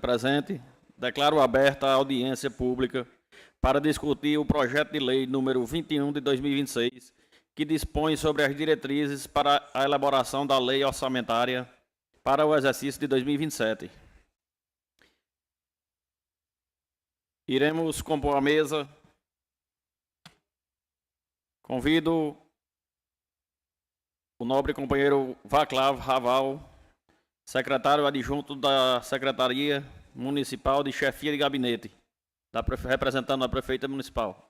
presente, declaro aberta a audiência pública para discutir o projeto de lei número 21 de 2026, que dispõe sobre as diretrizes para a elaboração da lei orçamentária para o exercício de 2027. Iremos compor a mesa. Convido o nobre companheiro Vaclav Raval, secretário adjunto da Secretaria Municipal de Chefia de Gabinete, representando a Prefeita Municipal.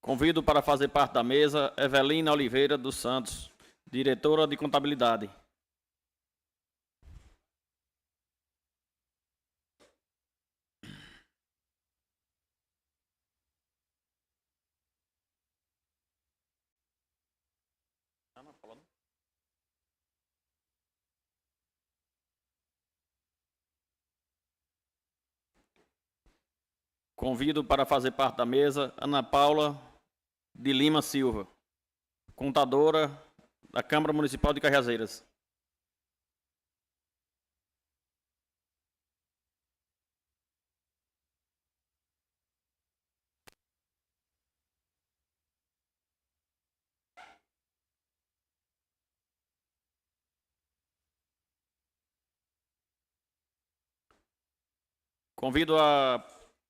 Convido para fazer parte da mesa Evelina Oliveira dos Santos, diretora de Contabilidade. Convido para fazer parte da mesa Ana Paula de Lima Silva, contadora da Câmara Municipal de Cajazeiras. Convido a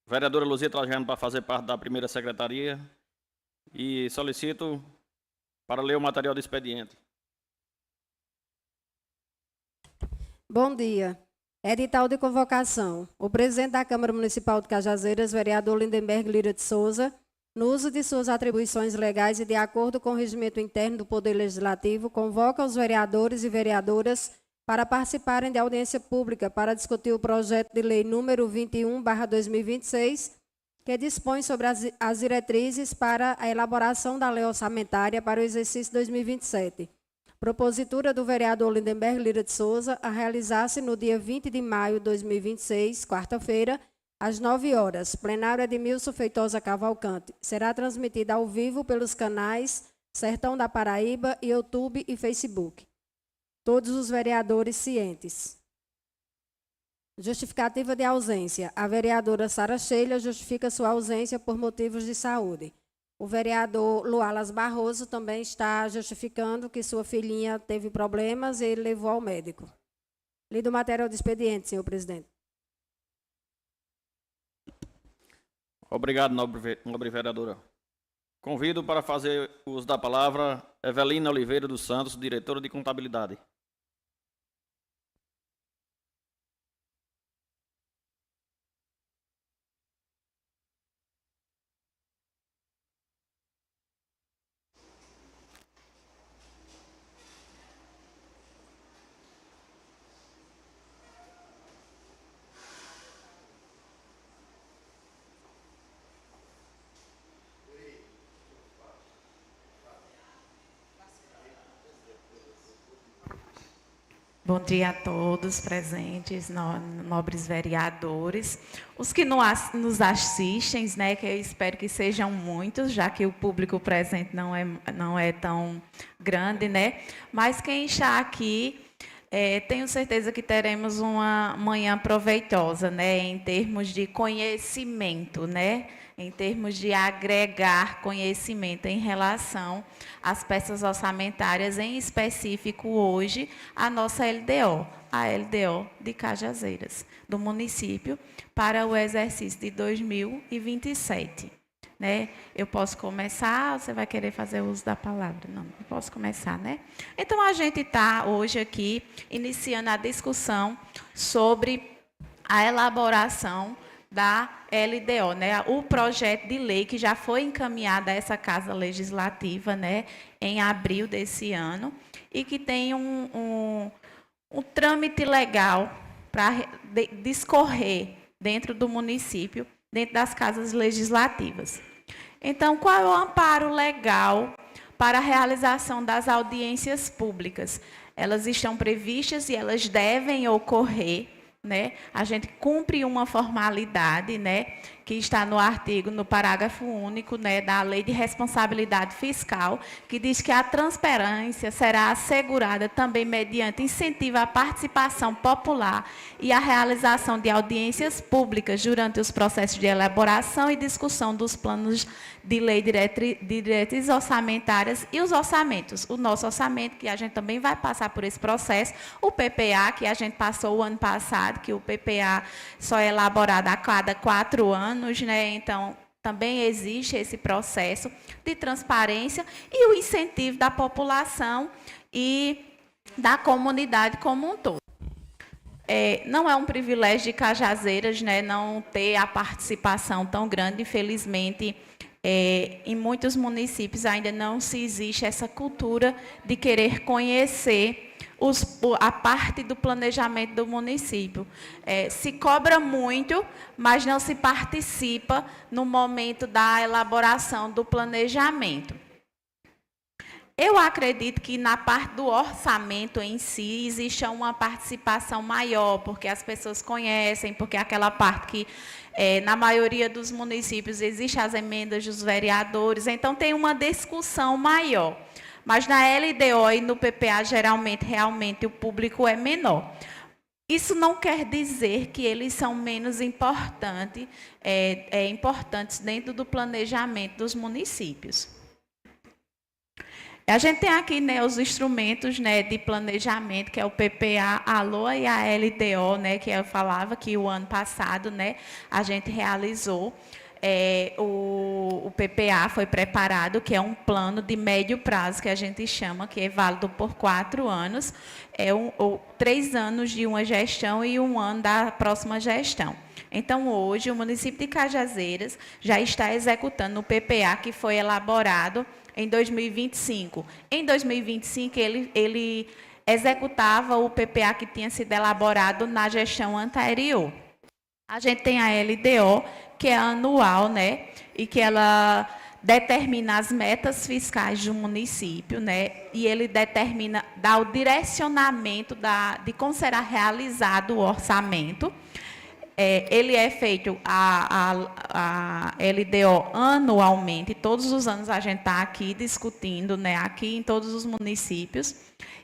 vereadora Luzia Trajano para fazer parte da primeira secretaria e solicito para ler o material do expediente. Bom dia. Edital de convocação. O presidente da Câmara Municipal de Cajazeiras, vereador Lindenberg Lira de Souza, no uso de suas atribuições legais e de acordo com o regimento interno do Poder Legislativo, convoca os vereadores e vereadoras para participarem de audiência pública para discutir o projeto de lei número 21/2026, que dispõe sobre as diretrizes para a elaboração da lei orçamentária para o exercício 2027. Propositura do vereador Lindenberg Lira de Souza a realizar-se no dia 20 de maio de 2026, quarta-feira, às 9 horas. Plenário Edmilson Feitosa Cavalcante. Será transmitida ao vivo pelos canais Sertão da Paraíba, YouTube e Facebook. Todos os vereadores cientes. Justificativa de ausência. A vereadora Sara Sheila justifica sua ausência por motivos de saúde. O vereador Lualas Barroso também está justificando que sua filhinha teve problemas e ele levou ao médico. Lido o material de expediente, senhor presidente. Obrigado, nobre vereadora. Convido para fazer uso da palavra Evelina Oliveira dos Santos, diretora de Contabilidade. Bom dia a todos presentes, nobres vereadores, os que nos assistem, né, que eu espero que sejam muitos, já que o público presente não é tão grande, né, mas quem está aqui, tenho certeza que teremos uma manhã proveitosa, né, em termos de conhecimento, né, em termos de agregar conhecimento em relação às peças orçamentárias, em específico hoje, a nossa LDO, a LDO de Cajazeiras, do município, para o exercício de 2027. Né? Eu posso começar, você vai querer fazer uso da palavra? Não posso começar, né? Então, a gente está hoje aqui iniciando a discussão sobre a elaboração da LDO, né? O projeto de lei que já foi encaminhado a essa Casa Legislativa, né, em abril desse ano, e que tem um trâmite legal para discorrer dentro do município, dentro das casas legislativas. Então, qual é o amparo legal para a realização das audiências públicas. Elas estão previstas e elas devem ocorrer, né? A gente cumpre uma formalidade, né, que está no artigo, no parágrafo único, né, da Lei de Responsabilidade Fiscal, que diz que a transparência será assegurada também mediante incentivo à participação popular e à realização de audiências públicas durante os processos de elaboração e discussão dos planos de lei, diretrizes orçamentárias e os orçamentos. O nosso orçamento, que a gente também vai passar por esse processo, o PPA, que a gente passou o ano passado, que o PPA só é elaborado a cada 4 anos, né? Então, também existe esse processo de transparência e o incentivo da população e da comunidade como um todo. Não é um privilégio de Cajazeiras, né, não ter a participação tão grande, infelizmente. Em muitos municípios ainda não se existe essa cultura de querer conhecer a parte do planejamento do município. Se cobra muito, mas não se participa no momento da elaboração do planejamento. Eu acredito que na parte do orçamento em si existe uma participação maior, porque as pessoas conhecem, porque aquela parte que, na maioria dos municípios, existem as emendas dos vereadores, então tem uma discussão maior. Mas na LDO e no PPA, geralmente, realmente, o público é menor. Isso não quer dizer que eles são menos importantes dentro do planejamento dos municípios. A gente tem aqui, né, os instrumentos, né, de planejamento, que é o PPA, a LOA e a LDO, né, que eu falava que o ano passado, né, a gente realizou. O PPA foi preparado, que é um plano de médio prazo, que a gente chama, que é válido por 4 anos, 3 anos de uma gestão e 1 ano da próxima gestão. Então, hoje, o município de Cajazeiras já está executando o PPA, que foi elaborado em 2025. Em 2025, ele executava o PPA que tinha sido elaborado na gestão anterior. A gente tem a LDO, que é anual, né, e que ela determina as metas fiscais do município, né, e ele determina, dá o direcionamento de como será realizado o orçamento. Ele é feito, a LDO, anualmente, todos os anos a gente está aqui discutindo, né, aqui em todos os municípios,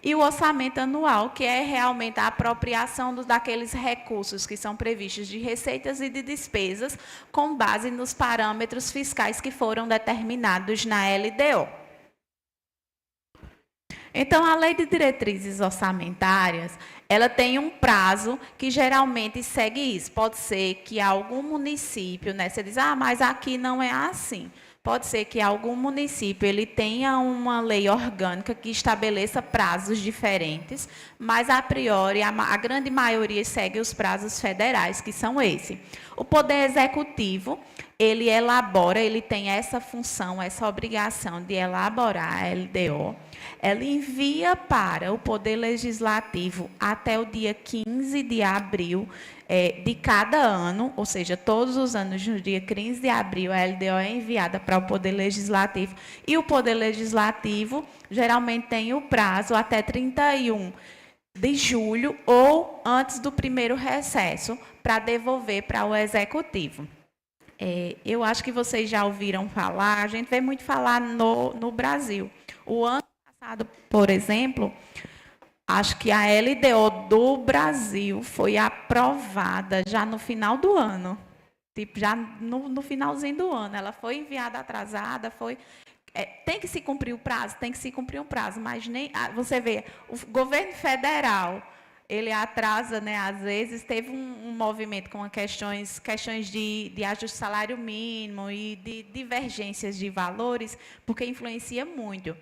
e o orçamento anual, que é realmente a apropriação daqueles recursos que são previstos de receitas e de despesas, com base nos parâmetros fiscais que foram determinados na LDO. Então, a Lei de Diretrizes Orçamentárias, ela tem um prazo que geralmente segue isso. Pode ser que algum município, né, você diz, mas aqui não é assim. Pode ser que algum município ele tenha uma lei orgânica que estabeleça prazos diferentes, mas, a priori, a grande maioria segue os prazos federais, que são esses. O Poder Executivo, ele elabora, ele tem essa função, essa obrigação de elaborar a LDO. Ela envia para o Poder Legislativo até o dia 15 de abril de cada ano, ou seja, todos os anos, no dia 15 de abril, a LDO é enviada para o Poder Legislativo. E o Poder Legislativo geralmente tem o prazo até 31 de julho ou antes do primeiro recesso para devolver para o Executivo. Eu acho que vocês já ouviram falar, a gente vê muito falar no Brasil. O ano passado, por exemplo, acho que a LDO do Brasil foi aprovada já no final do ano. Tipo, já no finalzinho do ano. Ela foi enviada atrasada, tem que se cumprir o prazo, mas nem você vê, o governo federal, ele atrasa, né, às vezes, teve um movimento com questões de ajuste do salário mínimo e de divergências de valores, porque influencia muito.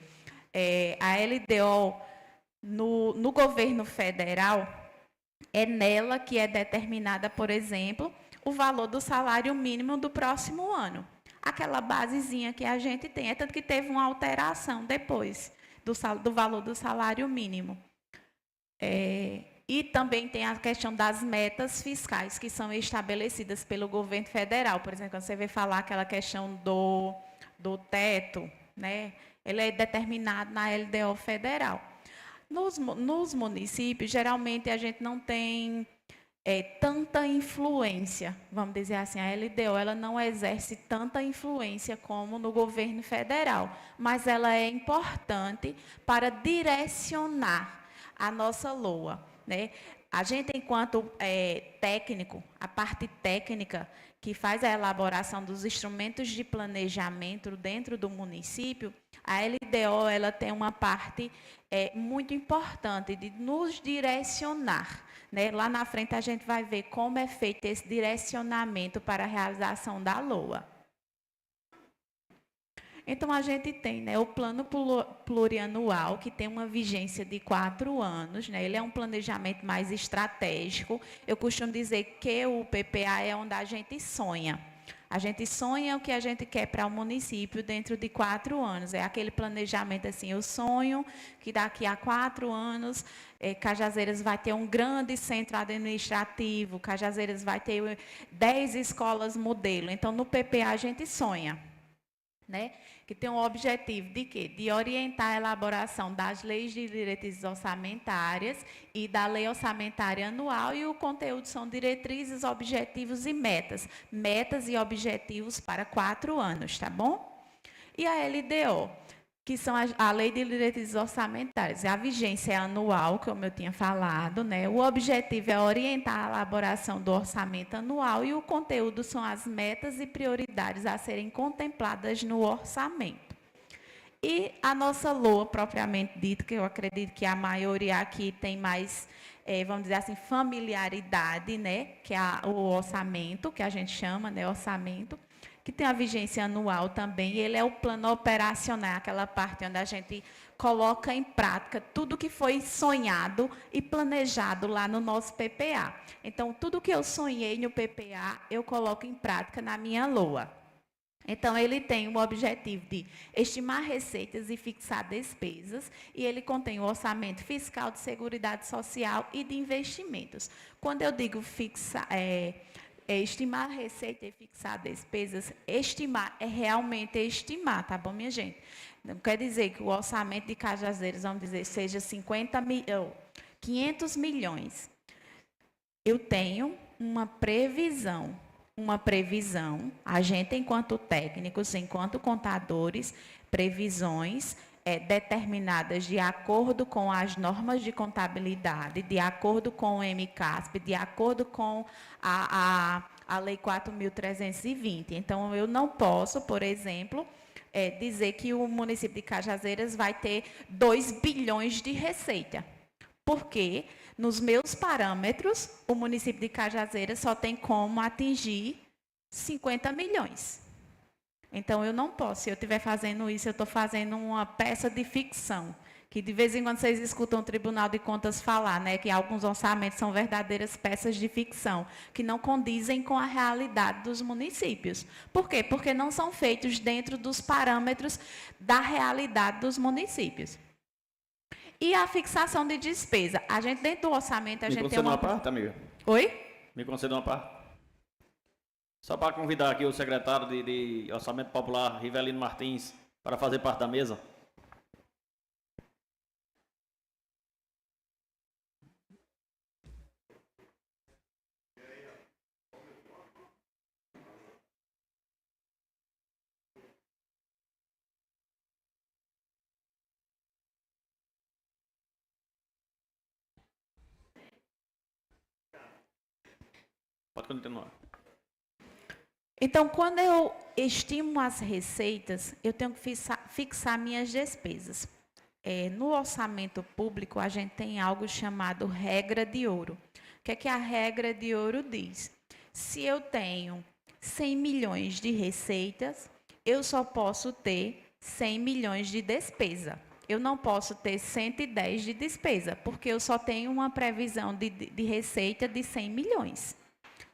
A LDO, no governo federal, é nela que é determinada, por exemplo, o valor do salário mínimo do próximo ano. Aquela basezinha que a gente tem. Tanto que teve uma alteração depois do valor do salário mínimo. E também tem a questão das metas fiscais que são estabelecidas pelo governo federal. Por exemplo, quando você vê falar aquela questão do teto, né? Ele é determinado na LDO federal. Nos municípios, geralmente, a gente não tem tanta influência, vamos dizer assim, a LDO ela não exerce tanta influência como no governo federal, mas ela é importante para direcionar a nossa LOA, né? A gente, enquanto técnico, a parte técnica que faz a elaboração dos instrumentos de planejamento dentro do município, a LDO ela tem uma parte muito importante de nos direcionar. Né? Lá na frente a gente vai ver como é feito esse direcionamento para a realização da LOA. Então, a gente tem, né, o plano plurianual, que tem uma vigência de 4 anos. Né? Ele é um planejamento mais estratégico. Eu costumo dizer que o PPA é onde a gente sonha. A gente sonha o que a gente quer para o município dentro de 4 anos. É aquele planejamento assim, eu sonho que daqui a 4 anos Cajazeiras vai ter um grande centro administrativo, Cajazeiras vai ter 10 escolas modelo. Então, no PPA a gente sonha, né? Que tem um objetivo de quê? De orientar a elaboração das leis de diretrizes orçamentárias e da lei orçamentária anual, e o conteúdo são diretrizes, objetivos e metas. Metas e objetivos para 4 anos, tá bom? E a LDO, que são a lei de diretrizes orçamentárias. A vigência é anual, como eu tinha falado, né? O objetivo é orientar a elaboração do orçamento anual e o conteúdo são as metas e prioridades a serem contempladas no orçamento. E a nossa LOA, propriamente dita, que eu acredito que a maioria aqui tem mais, vamos dizer assim, familiaridade, né? Que é o orçamento, que a gente chama, né? Orçamento, que tem a vigência anual também. Ele é o plano operacional, aquela parte onde a gente coloca em prática tudo que foi sonhado e planejado lá no nosso PPA. Então, tudo que eu sonhei no PPA, eu coloco em prática na minha LOA. Então, ele tem o objetivo de estimar receitas e fixar despesas, e ele contém o orçamento fiscal de seguridade social e de investimentos. Quando eu digo fixar, estimar receita e fixar despesas, estimar é realmente estimar, tá bom, minha gente? Não quer dizer que o orçamento de Cajazeiras, vamos dizer, seja 500 milhões. Eu tenho uma previsão, a gente, enquanto técnicos, enquanto contadores, previsões determinadas de acordo com as normas de contabilidade, de acordo com o MCASP, de acordo com a Lei 4.320. Então, eu não posso, por exemplo, dizer que o município de Cajazeiras vai ter 2 bilhões de receita. Porque, nos meus parâmetros, o município de Cajazeiras só tem como atingir 50 milhões. Então, eu não posso. Se eu estiver fazendo isso, eu estou fazendo uma peça de ficção. Que de vez em quando vocês escutam o Tribunal de Contas falar, né, que alguns orçamentos são verdadeiras peças de ficção, que não condizem com a realidade dos municípios. Por quê? Porque não são feitos dentro dos parâmetros da realidade dos municípios. E a fixação de despesa. A gente, dentro do orçamento, a gente tem uma... Me conceda uma parte, amiga? Oi? Me conceda uma parte? Só para convidar aqui o secretário de Orçamento Popular, Rivelino Martins, para fazer parte da mesa. Pode continuar. Então, quando eu estimo as receitas, eu tenho que fixar minhas despesas. No orçamento público, a gente tem algo chamado regra de ouro. O que a regra de ouro diz? Se eu tenho 100 milhões de receitas, eu só posso ter 100 milhões de despesa. Eu não posso ter 110 de despesa, porque eu só tenho uma previsão de receita de 100 milhões.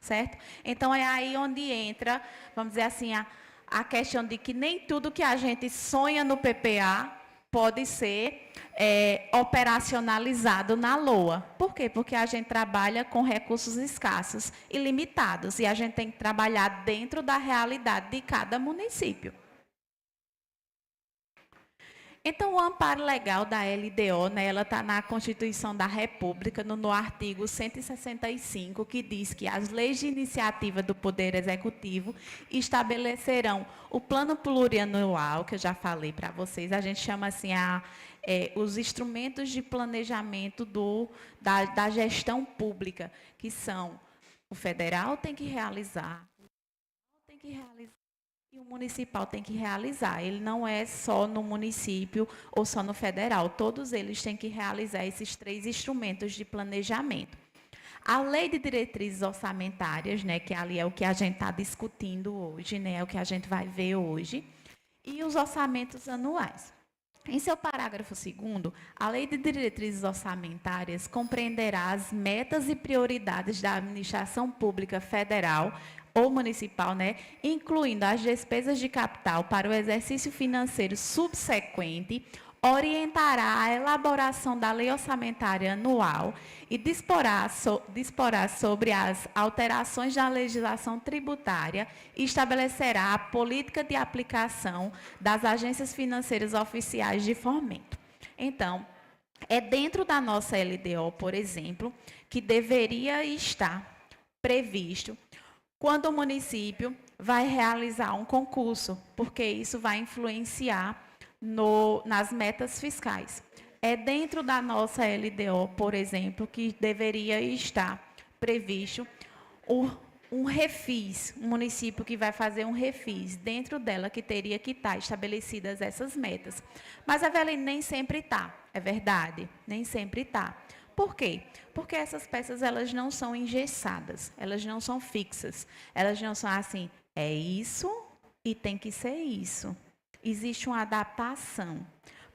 Certo? Então, é aí onde entra, vamos dizer assim, a questão de que nem tudo que a gente sonha no PPA pode ser operacionalizado na LOA. Por quê? Porque a gente trabalha com recursos escassos e limitados, e a gente tem que trabalhar dentro da realidade de cada município. Então, o amparo legal da LDO, né, ela está na Constituição da República, no artigo 165, que diz que as leis de iniciativa do Poder Executivo estabelecerão o plano plurianual, que eu já falei para vocês, a gente chama assim os instrumentos de planejamento da gestão pública, que são o federal tem que realizar, e o municipal tem que realizar. Ele não é só no município ou só no federal. Todos eles têm que realizar esses 3 instrumentos de planejamento. A Lei de Diretrizes Orçamentárias, né, que ali é o que a gente está discutindo hoje, né, é o que a gente vai ver hoje, e os orçamentos anuais. Em seu parágrafo 2º, a Lei de Diretrizes Orçamentárias compreenderá as metas e prioridades da administração pública federal ou municipal, né, incluindo as despesas de capital para o exercício financeiro subsequente, orientará a elaboração da lei orçamentária anual e disporá sobre as alterações da legislação tributária e estabelecerá a política de aplicação das agências financeiras oficiais de fomento. Então, é dentro da nossa LDO, por exemplo, que deveria estar previsto quando o município vai realizar um concurso, porque isso vai influenciar nas metas fiscais. É dentro da nossa LDO, por exemplo, que deveria estar previsto um refis, um município que vai fazer um refis, dentro dela que teria que estar estabelecidas essas metas. Mas, Eveline, nem sempre está, é verdade, nem sempre está. Por quê? Porque essas peças elas não são engessadas, elas não são fixas, elas não são assim, é isso e tem que ser isso. Existe uma adaptação.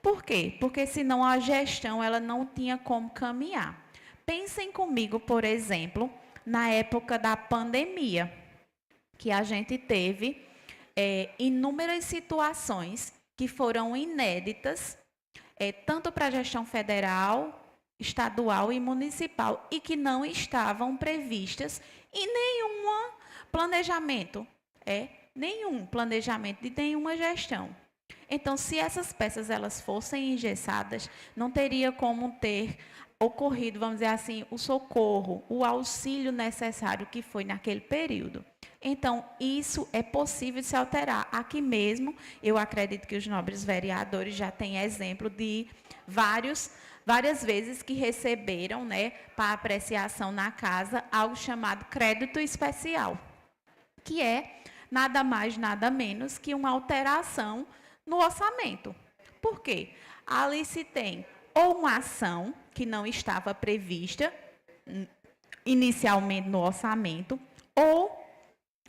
Por quê? Porque senão a gestão ela não tinha como caminhar. Pensem comigo, por exemplo, na época da pandemia, que a gente teve inúmeras situações que foram inéditas, tanto para a gestão federal, estadual e municipal, e que não estavam previstas em nenhum planejamento, nenhum planejamento de nenhuma gestão. Então, se essas peças elas fossem engessadas, não teria como ter ocorrido, vamos dizer assim, o socorro, o auxílio necessário que foi naquele período. Então, isso é possível de se alterar. Aqui mesmo, eu acredito que os nobres vereadores já têm exemplo de várias vezes que receberam, né, para apreciação na casa, algo chamado crédito especial, que é nada mais, nada menos que uma alteração no orçamento. Por quê? Ali se tem ou uma ação que não estava prevista inicialmente no orçamento, ou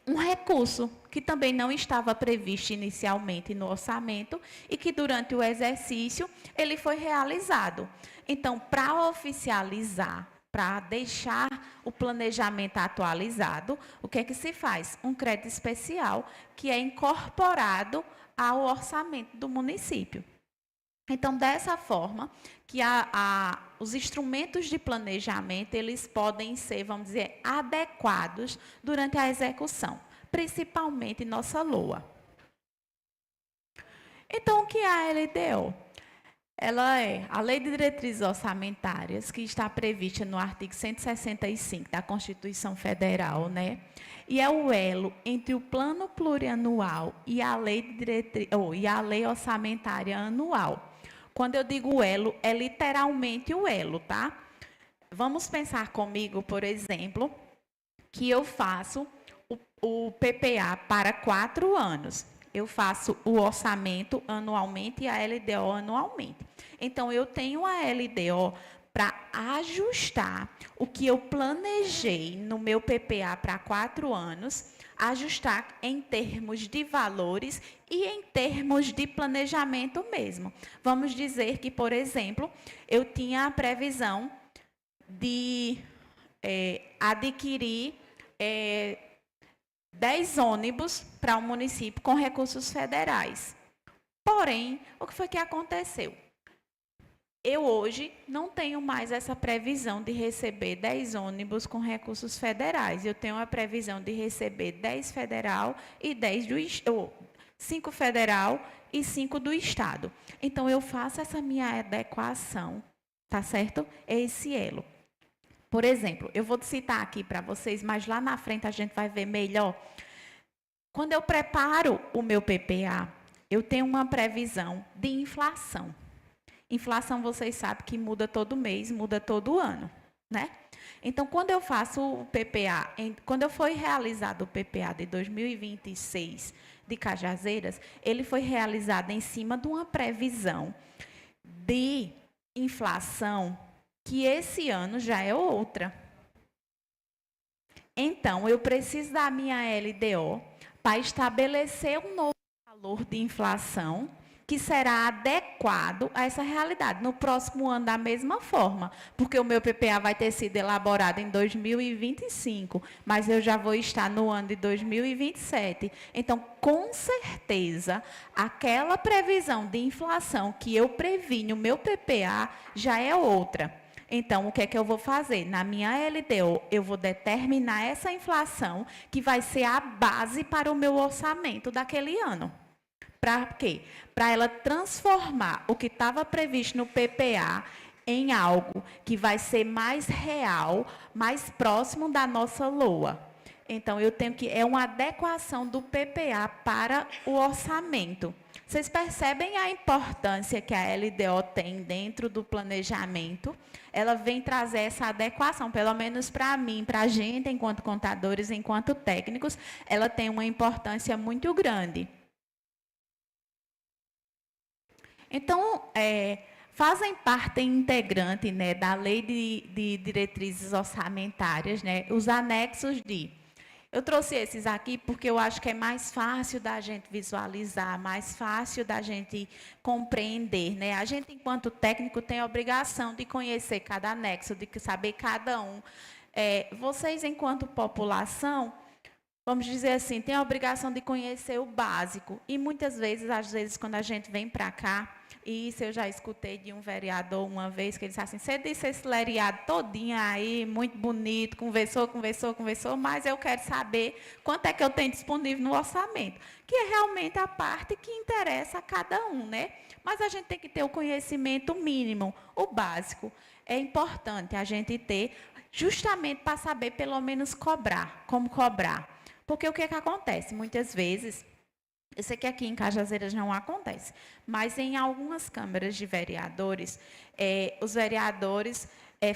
um recurso que também não estava previsto inicialmente no orçamento e que durante o exercício ele foi realizado. Então, para oficializar, para deixar o planejamento atualizado, o que é que se faz? Um crédito especial que é incorporado ao orçamento do município. Então, dessa forma, que os instrumentos de planejamento, eles podem ser, vamos dizer, adequados durante a execução, principalmente nossa LOA. Então, o que é a LDO? Ela é a Lei de Diretrizes Orçamentárias, que está prevista no artigo 165 da Constituição Federal, né? E é o elo entre o Plano Plurianual e a Lei Orçamentária Anual. Quando eu digo elo, é literalmente o elo, tá? Vamos pensar comigo, por exemplo, que eu faço o PPA para 4 anos. Eu faço o orçamento anualmente e a LDO anualmente. Então, eu tenho a LDO para ajustar o que eu planejei no meu PPA para 4 anos, ajustar em termos de valores e em termos de planejamento mesmo. Vamos dizer que, por exemplo, eu tinha a previsão de adquirir 10 ônibus para um município com recursos federais. Porém, o que foi que aconteceu? Eu hoje não tenho mais essa previsão de receber 10 ônibus com recursos federais. Eu tenho a previsão de receber 10 federal e 5 federal e 5 do Estado. Então, eu faço essa minha adequação, tá certo? É esse elo. Por exemplo, eu vou citar aqui para vocês, mas lá na frente a gente vai ver melhor. Quando eu preparo o meu PPA, eu tenho uma previsão de inflação. Inflação, vocês sabem que muda todo mês, muda todo ano, né? Então, quando eu faço o PPA, quando eu foi realizado o PPA de 2026 de Cajazeiras, ele foi realizado em cima de uma previsão de inflação que esse ano já é outra. Então, eu preciso da minha LDO para estabelecer um novo valor de inflação que será adequado a essa realidade. No próximo ano, da mesma forma, porque o meu PPA vai ter sido elaborado em 2025, mas eu já vou estar no ano de 2027. Então, com certeza, aquela previsão de inflação que eu previ no meu PPA já é outra. Então, o que é que eu vou fazer? Na minha LDO, eu vou determinar essa inflação que vai ser a base para o meu orçamento daquele ano. Para quê? Para ela transformar o que estava previsto no PPA em algo que vai ser mais real, mais próximo da nossa LOA. Então, eu tenho que... É uma adequação do PPA para o orçamento. Vocês percebem a importância que a LDO tem dentro do planejamento? Ela vem trazer essa adequação, pelo menos para mim, para a gente, enquanto contadores, enquanto técnicos, ela tem uma importância muito grande. Então, fazem parte integrante, né, da Lei de Diretrizes Orçamentárias, né, os anexos de... Eu trouxe esses aqui porque eu acho que é mais fácil da gente visualizar, mais fácil da gente compreender, né? A gente, enquanto técnico, tem a obrigação de conhecer cada anexo, de saber cada um. Vocês, enquanto população, vamos dizer assim, têm a obrigação de conhecer o básico. E muitas vezes, às vezes, quando a gente vem para cá, e isso eu já escutei de um vereador uma vez, que ele disse assim, você disse esse lereado todinho aí, muito bonito, conversou, mas eu quero saber quanto é que eu tenho disponível no orçamento, que é realmente a parte que interessa a cada um, né? Mas a gente tem que ter o conhecimento mínimo, o básico. É importante a gente ter, justamente para saber, pelo menos, cobrar, como cobrar. Porque o que é que acontece? Muitas vezes... Eu sei que aqui em Cajazeiras não acontece, mas em algumas câmaras de vereadores, os vereadores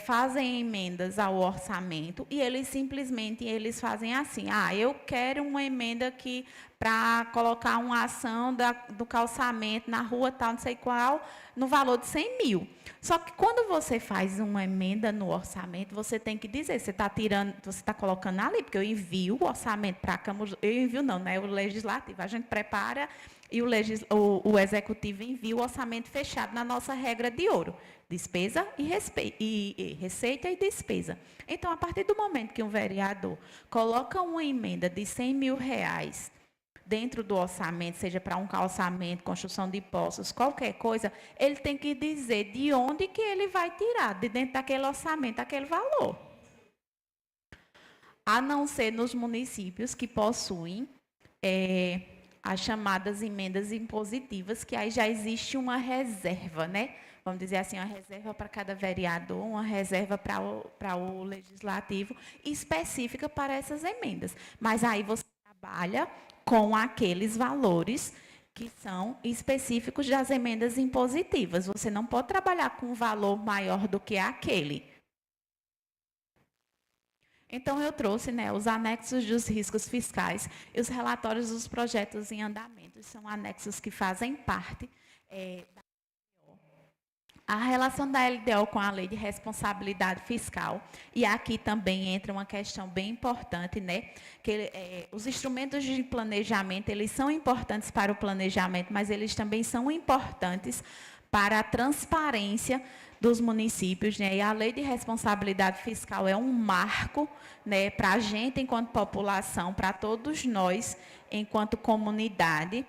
fazem emendas ao orçamento e eles simplesmente fazem assim, eu quero uma emenda aqui para colocar uma ação do calçamento na rua tal, não sei qual, no valor de 100 mil. Só que quando você faz uma emenda no orçamento, você tem que dizer, você está colocando ali, porque eu envio o orçamento para a Câmara, eu envio não, né? O Legislativo, a gente prepara e o Executivo envia o orçamento fechado na nossa regra de ouro, despesa e receita e despesa. Então, a partir do momento que um vereador coloca uma emenda de 100 mil reais dentro do orçamento, seja para um calçamento, construção de poços, qualquer coisa, ele tem que dizer de onde que ele vai tirar, de dentro daquele orçamento, aquele valor. A não ser nos municípios que possuem as chamadas emendas impositivas, que aí já existe uma reserva, né? Vamos dizer assim, uma reserva para cada vereador, uma reserva para o legislativo, específica para essas emendas. Mas aí você trabalha com aqueles valores que são específicos das emendas impositivas. Você não pode trabalhar com um valor maior do que aquele. Então, eu trouxe, né, os anexos dos riscos fiscais e os relatórios dos projetos em andamento. São anexos que fazem parte da LDO. A relação da LDO com a Lei de Responsabilidade Fiscal. E aqui também entra uma questão bem importante, né? Que os instrumentos de planejamento, eles são importantes para o planejamento, mas eles também são importantes para a transparência dos municípios, né? E a Lei de Responsabilidade Fiscal é um marco, né, para a gente enquanto população, para todos nós enquanto comunidade,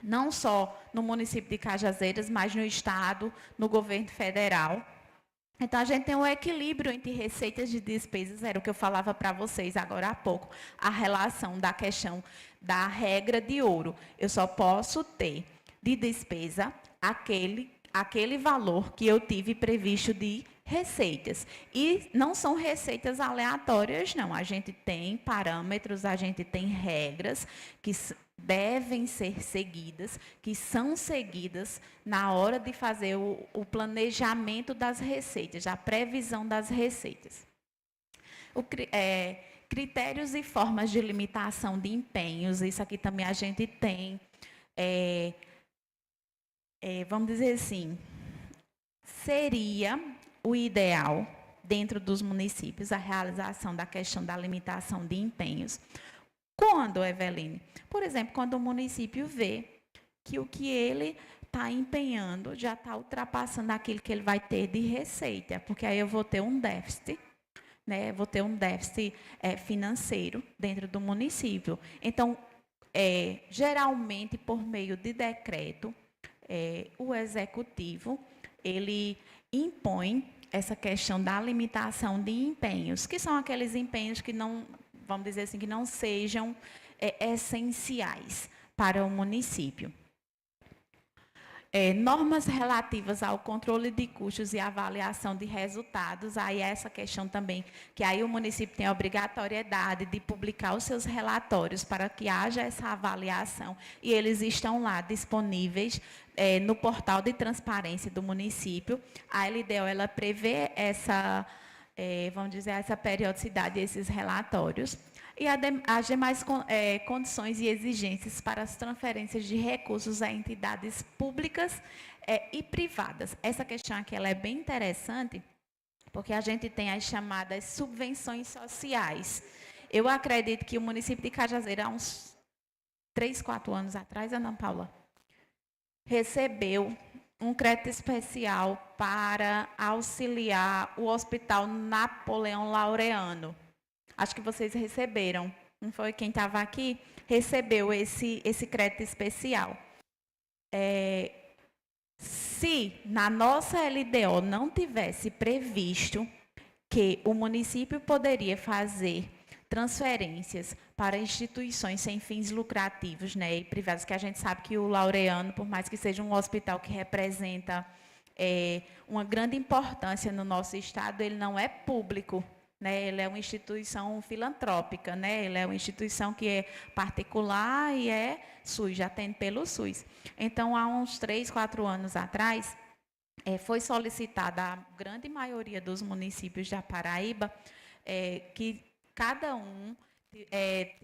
não só no município de Cajazeiras, mas no Estado, no governo federal. Então, a gente tem um equilíbrio entre receitas e despesas, era o que eu falava para vocês agora há pouco, a relação da questão da regra de ouro. Eu só posso ter de despesa aquele valor que eu tive previsto de receitas. E não são receitas aleatórias, não. A gente tem parâmetros, a gente tem regras que devem ser seguidas, que são seguidas na hora de fazer o planejamento das receitas, a previsão das receitas. Critérios e formas de limitação de empenhos, isso aqui também a gente tem, vamos dizer assim, seria o ideal, dentro dos municípios, a realização da questão da limitação de empenhos. Quando, Eveline? Por exemplo, quando o município vê que o que ele está empenhando já está ultrapassando aquilo que ele vai ter de receita, porque aí eu vou ter um déficit, né? Vou ter um déficit financeiro dentro do município. Então, geralmente, por meio de decreto, o executivo, ele impõe essa questão da limitação de empenhos, que são aqueles empenhos que não, vamos dizer assim, que não sejam essenciais para o município. Normas relativas ao controle de custos e avaliação de resultados, aí essa questão também, que aí o município tem a obrigatoriedade de publicar os seus relatórios para que haja essa avaliação, e eles estão lá disponíveis no portal de transparência do município. A LDO, ela prevê essa, vamos dizer, essa periodicidade desses relatórios. E as demais condições e exigências para as transferências de recursos a entidades públicas e privadas. Essa questão aqui ela é bem interessante, porque a gente tem as chamadas subvenções sociais. Eu acredito que o município de Cajazeiras, há uns 3, 4 anos atrás, Ana Paula, recebeu um crédito especial para auxiliar o Hospital Napoleão Laureano. Acho que vocês receberam, não foi? Quem estava aqui recebeu esse crédito especial. Se na nossa LDO não tivesse previsto que o município poderia fazer transferências para instituições sem fins lucrativos, né, e privadas, que a gente sabe que o Laureano, por mais que seja um hospital que representa uma grande importância no nosso estado, ele não é público. Né, ele é uma instituição filantrópica, né, ele é uma instituição que é particular e é SUS, já atende pelo SUS. Então, há uns 3, 4 anos atrás, foi solicitada à grande maioria dos municípios da Paraíba que cada um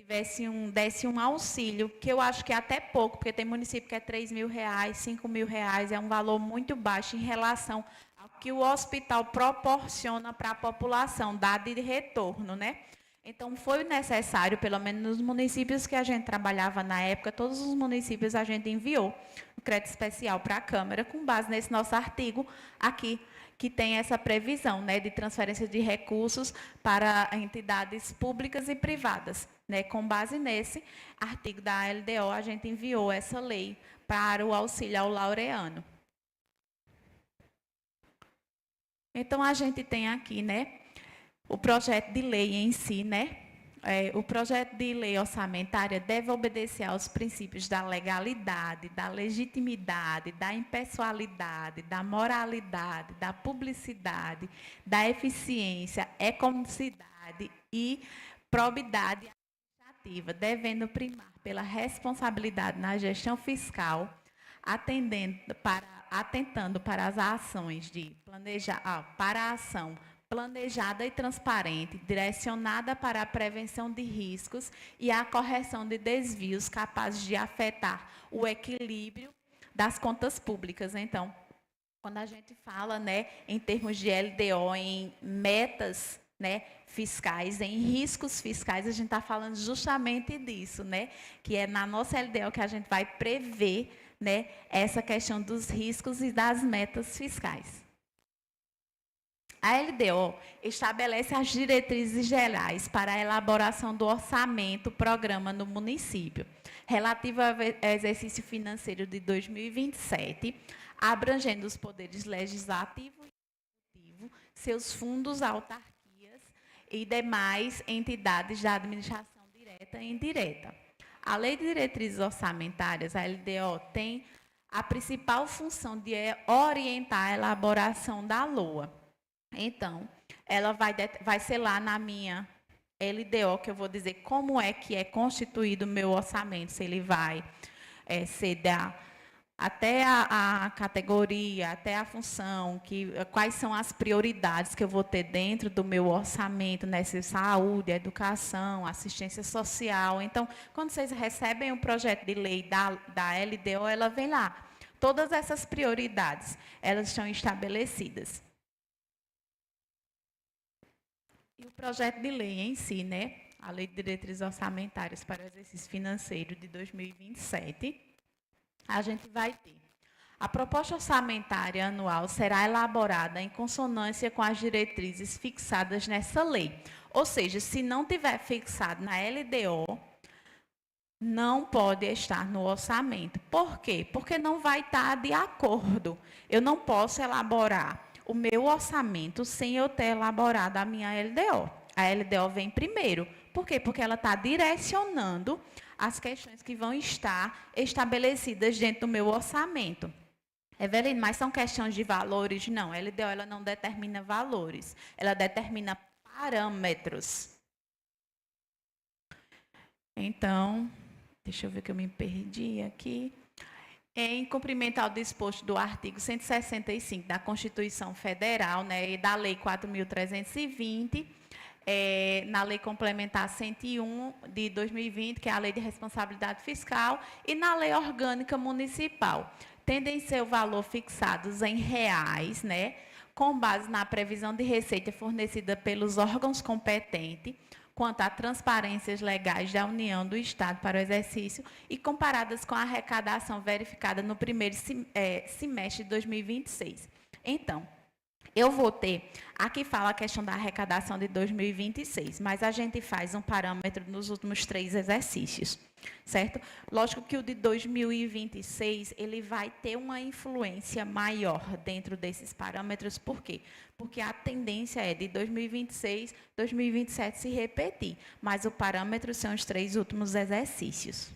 desse um auxílio, que eu acho que é até pouco, porque tem município que é R$3.000, R$5.000, é um valor muito baixo em relação ao que o hospital proporciona para a população, dado de retorno, né? Então, foi necessário, pelo menos nos municípios que a gente trabalhava na época, todos os municípios a gente enviou o crédito especial para a Câmara, com base nesse nosso artigo aqui, que tem essa previsão, né, de transferência de recursos para entidades públicas e privadas. Né? Com base nesse artigo da LDO, a gente enviou essa lei para o auxílio ao laureano. Então, a gente tem aqui, né, o projeto de lei em si, né? O projeto de lei orçamentária deve obedecer aos princípios da legalidade, da legitimidade, da impessoalidade, da moralidade, da publicidade, da eficiência, economicidade e probidade administrativa, devendo primar pela responsabilidade na gestão fiscal, atentando para as ações de para a ação planejada e transparente, direcionada para a prevenção de riscos e a correção de desvios capazes de afetar o equilíbrio das contas públicas. Então, quando a gente fala, né, em termos de LDO, em metas, né, fiscais, em riscos fiscais, a gente está falando justamente disso, né, que é na nossa LDO que a gente vai prever, né, essa questão dos riscos e das metas fiscais. A LDO estabelece as diretrizes gerais para a elaboração do orçamento programa no município, relativo ao exercício financeiro de 2027, abrangendo os poderes legislativo e executivo, seus fundos, autarquias e demais entidades da administração direta e indireta. A Lei de Diretrizes Orçamentárias, a LDO, tem a principal função de orientar a elaboração da LOA. Então, ela vai ser lá na minha LDO, que eu vou dizer como é que é constituído o meu orçamento, se ele vai ser até a categoria, até a função, quais são as prioridades que eu vou ter dentro do meu orçamento, né? Saúde, educação, assistência social. Então, quando vocês recebem o projeto de lei da LDO, ela vem lá. Todas essas prioridades, elas estão estabelecidas. E o projeto de lei em si, né? A Lei de Diretrizes Orçamentárias para o Exercício Financeiro de 2027, a gente vai ter. A proposta orçamentária anual será elaborada em consonância com as diretrizes fixadas nessa lei. Ou seja, se não tiver fixado na LDO, não pode estar no orçamento. Por quê? Porque não vai estar de acordo. Eu não posso elaborar o meu orçamento sem eu ter elaborado a minha LDO. A LDO vem primeiro. Por quê? Porque ela está direcionando as questões que vão estar estabelecidas dentro do meu orçamento. Eveline, mas são questões de valores? Não, a LDO ela não determina valores, ela determina parâmetros. Então, deixa eu ver que eu me perdi aqui. Em cumprimento ao disposto do artigo 165 da Constituição Federal, né, e da Lei 4.320, na Lei Complementar 101 de 2020, que é a Lei de Responsabilidade Fiscal, e na Lei Orgânica Municipal, tendo em seu valor fixados em reais, né, com base na previsão de receita fornecida pelos órgãos competentes, quanto a transparências legais da União do Estado para o exercício e comparadas com a arrecadação verificada no primeiro semestre de 2026. Então, eu vou ter, aqui fala a questão da arrecadação de 2026, mas a gente faz um parâmetro nos últimos 3 exercícios, certo? Lógico que o de 2026, ele vai ter uma influência maior dentro desses parâmetros, por quê? Porque a tendência é de 2026, 2027 se repetir, mas o parâmetro são os 3 últimos exercícios.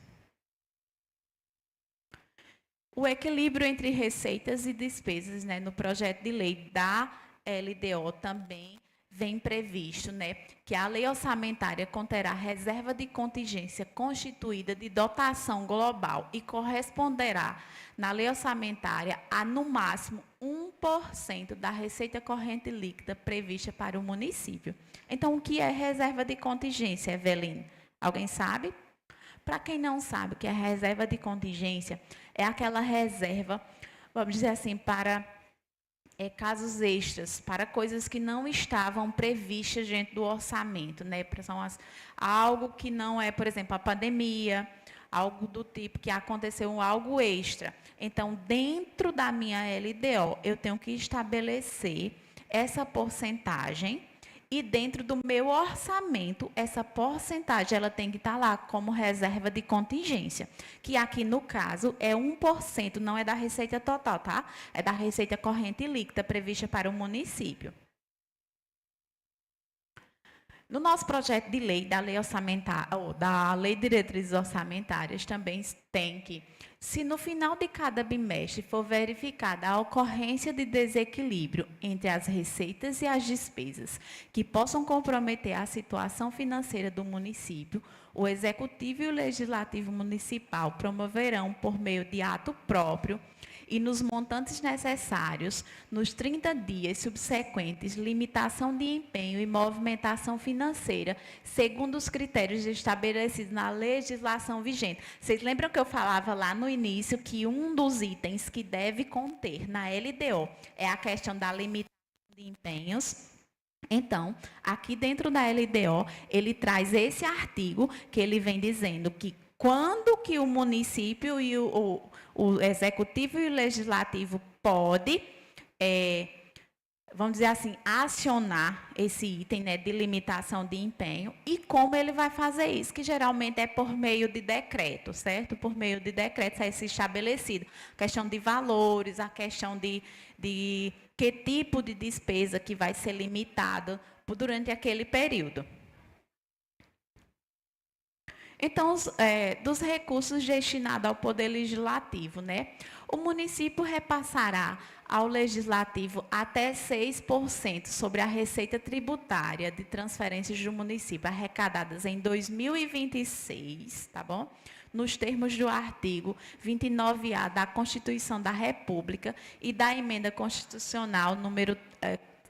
O equilíbrio entre receitas e despesas, né, no projeto de lei da LDO também vem previsto, né, que a lei orçamentária conterá reserva de contingência constituída de dotação global e corresponderá na lei orçamentária a, no máximo, 1% da receita corrente líquida prevista para o município. Então, o que é reserva de contingência, Eveline? Alguém sabe? Para quem não sabe o que é reserva de contingência, é aquela reserva, vamos dizer assim, para casos extras, para coisas que não estavam previstas dentro do orçamento, né? São algo que não é, por exemplo, a pandemia, algo do tipo que aconteceu, algo extra. Então, dentro da minha LDO, eu tenho que estabelecer essa porcentagem. E dentro do meu orçamento, essa porcentagem ela tem que estar lá como reserva de contingência, que aqui no caso é 1%, não é da receita total, tá? É da receita corrente líquida prevista para o município. No nosso projeto de lei, da lei orçamentária, ou da lei de diretrizes orçamentárias, também tem que, se no final de cada bimestre for verificada a ocorrência de desequilíbrio entre as receitas e as despesas que possam comprometer a situação financeira do município, o Executivo e o Legislativo Municipal promoverão, por meio de ato próprio e nos montantes necessários, nos 30 dias subsequentes, limitação de empenho e movimentação financeira, segundo os critérios estabelecidos na legislação vigente. Vocês lembram que eu falava lá no início que um dos itens que deve conter na LDO é a questão da limitação de empenhos? Então, aqui dentro da LDO, ele traz esse artigo que ele vem dizendo que quando que o município e o executivo e o legislativo pode, vamos dizer assim, acionar esse item, né, de limitação de empenho e como ele vai fazer isso, que geralmente é por meio de decreto, certo? Por meio de decreto é estabelecido. A questão de valores, a questão de que tipo de despesa que vai ser limitado durante aquele período. Então, dos recursos destinados ao Poder Legislativo, né? o município repassará ao Legislativo até 6% sobre a receita tributária de transferências do município arrecadadas em 2026, tá bom? Nos termos do artigo 29A da Constituição da República e da Emenda Constitucional número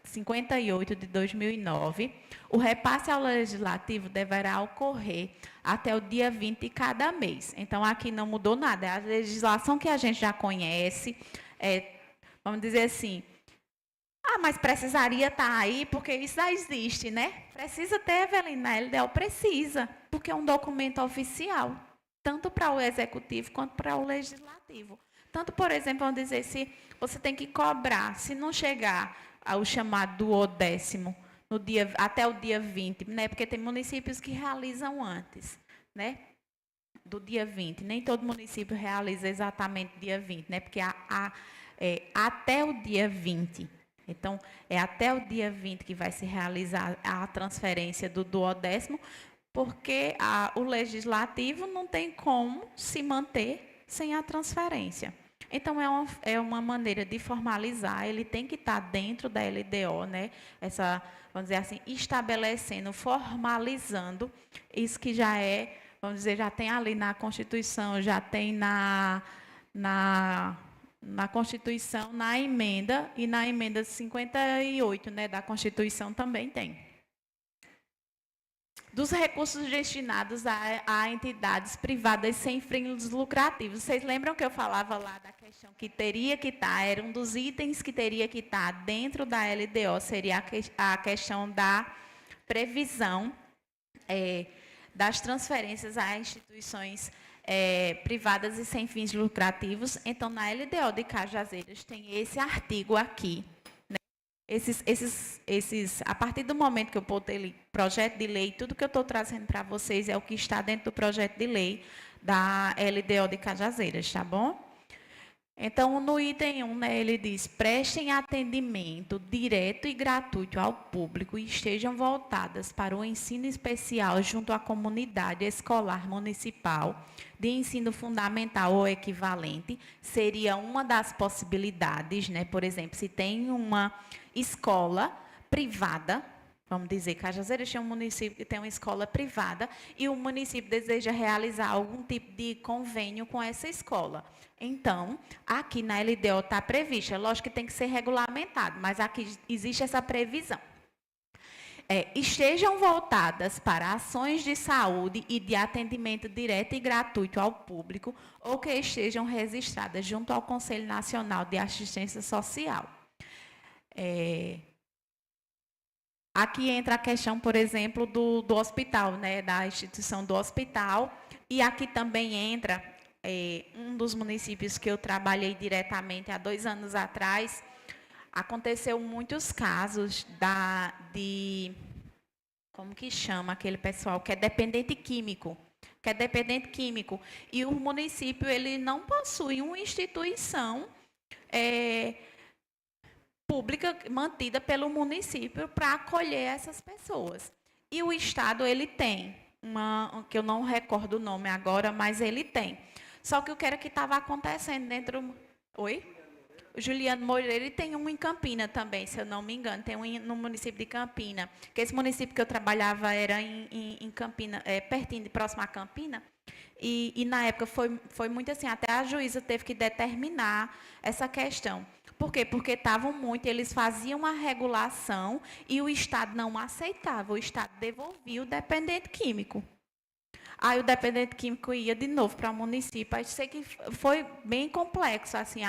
58 de 2009, o repasse ao Legislativo deverá ocorrer até o dia 20 de cada mês. Então, aqui não mudou nada, é a legislação que a gente já conhece, vamos dizer assim, mas precisaria estar aí, porque isso já existe, né? Precisa ter, Evelina, a LDO precisa, porque é um documento oficial, tanto para o Executivo quanto para o Legislativo. Tanto, por exemplo, vamos dizer, se você tem que cobrar, se não chegar ao chamado duodécimo até o dia 20, né? Porque tem municípios que realizam antes, né? Do dia 20. Nem todo município realiza exatamente dia 20, né? Porque até o dia 20. Então, é até o dia 20 que vai se realizar a transferência do duodécimo, porque o Legislativo não tem como se manter sem a transferência. Então, é uma maneira de formalizar, ele tem que estar dentro da LDO, né? Vamos dizer assim, estabelecendo, formalizando isso que já vamos dizer, já tem ali na Constituição, já tem na Constituição, na emenda, e na emenda 58, né, da Constituição também tem. Dos recursos destinados a entidades privadas sem fins lucrativos. Vocês lembram que eu falava lá da questão que teria que estar, era um dos itens que teria que estar dentro da LDO, seria a questão da previsão das transferências a instituições privadas e sem fins lucrativos. Então, na LDO de Cajazeiras tem esse artigo aqui. A partir do momento que eu botei projeto de lei, tudo que eu estou trazendo para vocês é o que está dentro do projeto de lei da LDO de Cajazeiras, tá bom? Então, no item 1, né, ele diz: prestem atendimento direto e gratuito ao público e estejam voltadas para o ensino especial junto à comunidade escolar municipal de ensino fundamental ou equivalente. Seria uma das possibilidades, né? Por exemplo, se tem uma escola privada, vamos dizer, Cajazeiras tem um município que tem uma escola privada e o município deseja realizar algum tipo de convênio com essa escola. Então, aqui na LDO está prevista, lógico que tem que ser regulamentado, mas aqui existe essa previsão. Estejam voltadas para ações de saúde e de atendimento direto e gratuito ao público ou que estejam registradas junto ao Conselho Nacional de Assistência Social. Aqui entra a questão, por exemplo, do hospital, né, da instituição do hospital, e aqui também entra um dos municípios que eu trabalhei diretamente há 2 anos atrás. Aconteceu muitos casos como que chama aquele pessoal que é dependente químico, e o município ele não possui uma instituição pública mantida pelo município para acolher essas pessoas. E o Estado, ele tem que eu não recordo o nome agora, mas ele tem. Só que o que era que estava acontecendo dentro... Oi? O Juliano Moreira, ele tem um em Campina também, se eu não me engano, tem um no município de Campina, que esse município que eu trabalhava era em Campina, pertinho, próximo a Campina, e na época foi muito assim, até a juíza teve que determinar essa questão. Por quê? Porque estavam muito, eles faziam a regulação e o Estado não aceitava, o Estado devolvia o dependente químico. Aí o dependente químico ia de novo para o município. Aí sei que foi bem complexo assim,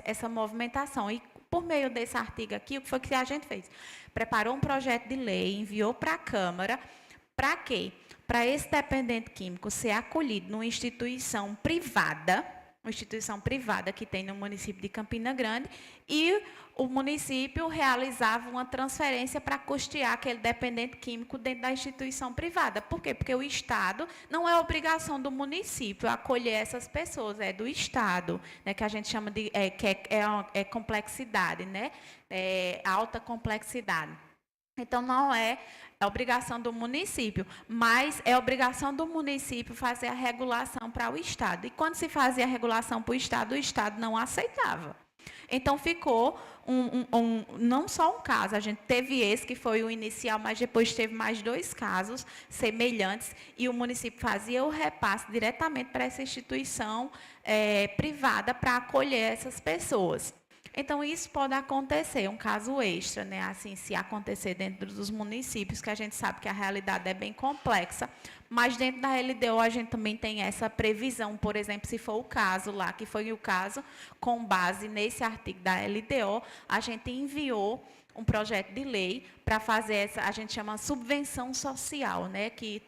essa movimentação. E por meio desse artigo aqui, o que foi que a gente fez? Preparou um projeto de lei, enviou para a Câmara. Para quê? Para esse dependente químico ser acolhido numa instituição privada que tem no município de Campina Grande, e o município realizava uma transferência para custear aquele dependente químico dentro da instituição privada. Por quê? Porque o Estado, não é obrigação do município acolher essas pessoas, é do Estado, né, que a gente chama de complexidade, né, alta complexidade. Então, não é obrigação do município, mas é obrigação do município fazer a regulação para o Estado. E quando se fazia a regulação para o Estado não aceitava. Então, ficou não só um caso, a gente teve esse que foi o inicial, mas depois teve mais 2 casos semelhantes, e o município fazia o repasse diretamente para essa instituição privada para acolher essas pessoas. Então, isso pode acontecer, um caso extra, né? Assim, se acontecer dentro dos municípios, que a gente sabe que a realidade é bem complexa, mas dentro da LDO a gente também tem essa previsão, por exemplo, se for o caso lá, que foi o caso, com base nesse artigo da LDO, a gente enviou um projeto de lei para fazer essa, a gente chama subvenção social, né? Que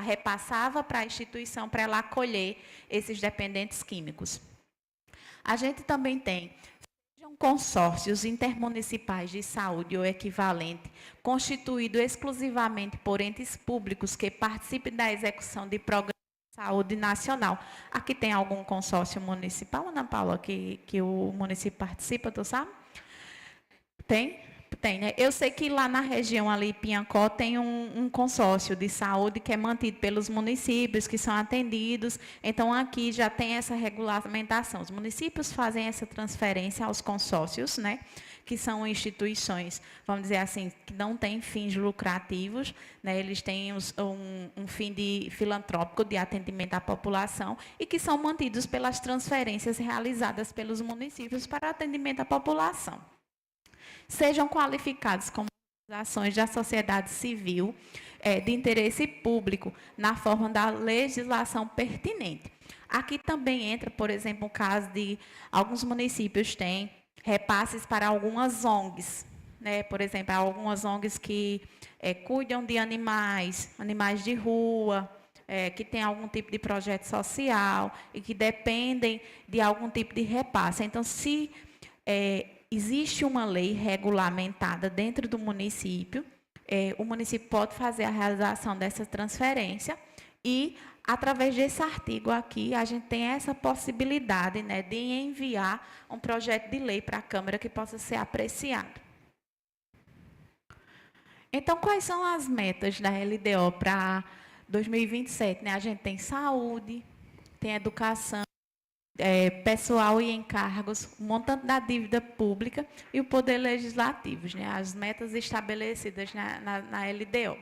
repassava para a instituição para ela acolher esses dependentes químicos. A gente também tem consórcios intermunicipais de saúde ou equivalente, constituído exclusivamente por entes públicos que participem da execução de programas de saúde nacional. Aqui tem algum consórcio municipal, Ana Paula, que o município participa, tu sabe? Tem? Tem, né? Eu sei que lá na região ali, Piancó, tem um consórcio de saúde que é mantido pelos municípios, que são atendidos. Então, aqui já tem essa regulamentação. Os municípios fazem essa transferência aos consórcios, né? Que são instituições, vamos dizer assim, que não têm fins lucrativos, né? Eles têm um fim filantrópico de atendimento à população e que são mantidos pelas transferências realizadas pelos municípios para atendimento à população. Sejam qualificados como organizações da sociedade civil de interesse público, na forma da legislação pertinente. Aqui também entra, por exemplo, o caso de alguns municípios têm repasses para algumas ONGs, né? Por exemplo, algumas ONGs que cuidam de animais de rua, que tem algum tipo de projeto social e que dependem de algum tipo de repasse. Então, se existe uma lei regulamentada dentro do município, o município pode fazer a realização dessa transferência e, através desse artigo aqui, a gente tem essa possibilidade, né, de enviar um projeto de lei para a Câmara que possa ser apreciado. Então, quais são as metas da LDO para 2027? Né? A gente tem saúde, tem educação, pessoal e encargos, o montante da dívida pública e o poder legislativo, né? As metas estabelecidas na LDO.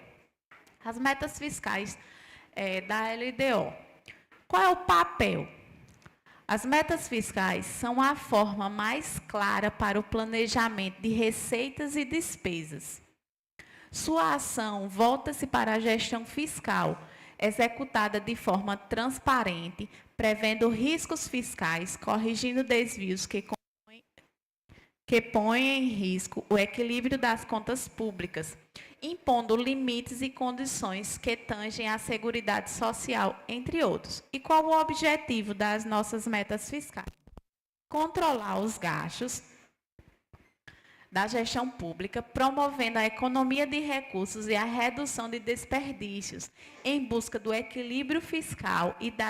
As metas fiscais da LDO. Qual é o papel? As metas fiscais são a forma mais clara para o planejamento de receitas e despesas. Sua ação volta-se para a gestão fiscal, executada de forma transparente, prevendo riscos fiscais, corrigindo desvios que põem em risco o equilíbrio das contas públicas, impondo limites e condições que tangem a Seguridade Social, entre outros. E qual o objetivo das nossas metas fiscais? Controlar os gastos da gestão pública, promovendo a economia de recursos e a redução de desperdícios, em busca do equilíbrio fiscal e da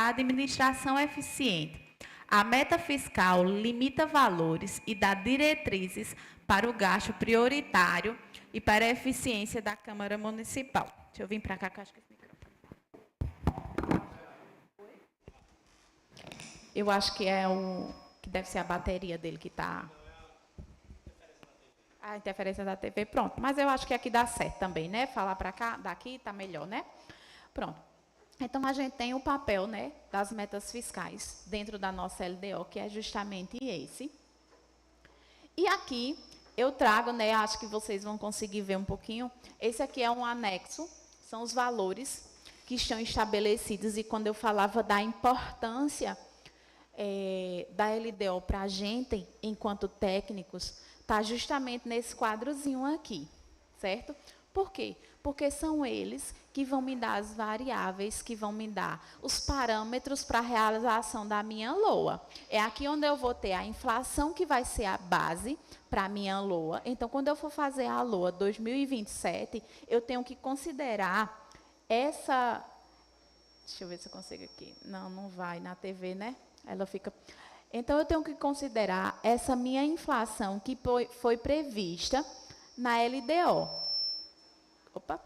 administração eficiente. A meta fiscal limita valores e dá diretrizes para o gasto prioritário e para a eficiência da Câmara Municipal. Deixa eu vir para cá, que eu acho que esse microfone. Eu acho que que deve ser a bateria dele que está... A interferência da TV, pronto. Mas eu acho que aqui dá certo também, né? Falar para cá, daqui está melhor, né? Pronto. Então, a gente tem o papel, né, das metas fiscais dentro da nossa LDO, que é justamente esse. E aqui eu trago, né, acho que vocês vão conseguir ver um pouquinho. Esse aqui é um anexo, são os valores que estão estabelecidos. E quando eu falava da importância da LDO para a gente, enquanto técnicos, está justamente nesse quadrozinho aqui, certo? Por quê? Porque são eles que vão me dar as variáveis, que vão me dar os parâmetros para a realização da minha LOA. É aqui onde eu vou ter a inflação, que vai ser a base para a minha LOA. Então, quando eu for fazer a LOA 2027, eu tenho que considerar essa... Deixa eu ver se eu consigo aqui. Não vai na TV, né? Ela fica... Então, eu tenho que considerar essa minha inflação que foi prevista na LDO. Opa!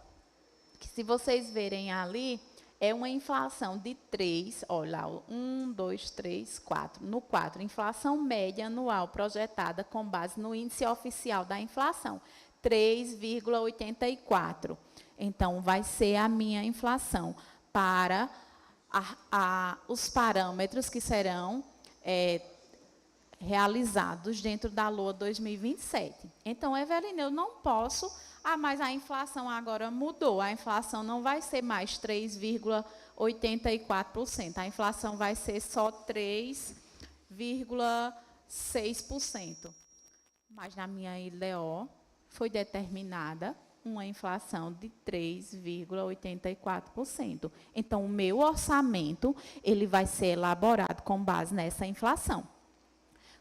Que se vocês verem ali, é uma inflação de 3, olha lá, 1, 2, 3, 4. No 4, inflação média anual projetada com base no índice oficial da inflação, 3,84. Então, vai ser a minha inflação para os parâmetros que serão realizados dentro da LOA 2027. Então, Eveline, eu não posso... mas a inflação agora mudou. A inflação não vai ser mais 3,84%. A inflação vai ser só 3,6%. Mas na minha LDO foi determinada uma inflação de 3,84%. Então, o meu orçamento ele vai ser elaborado com base nessa inflação.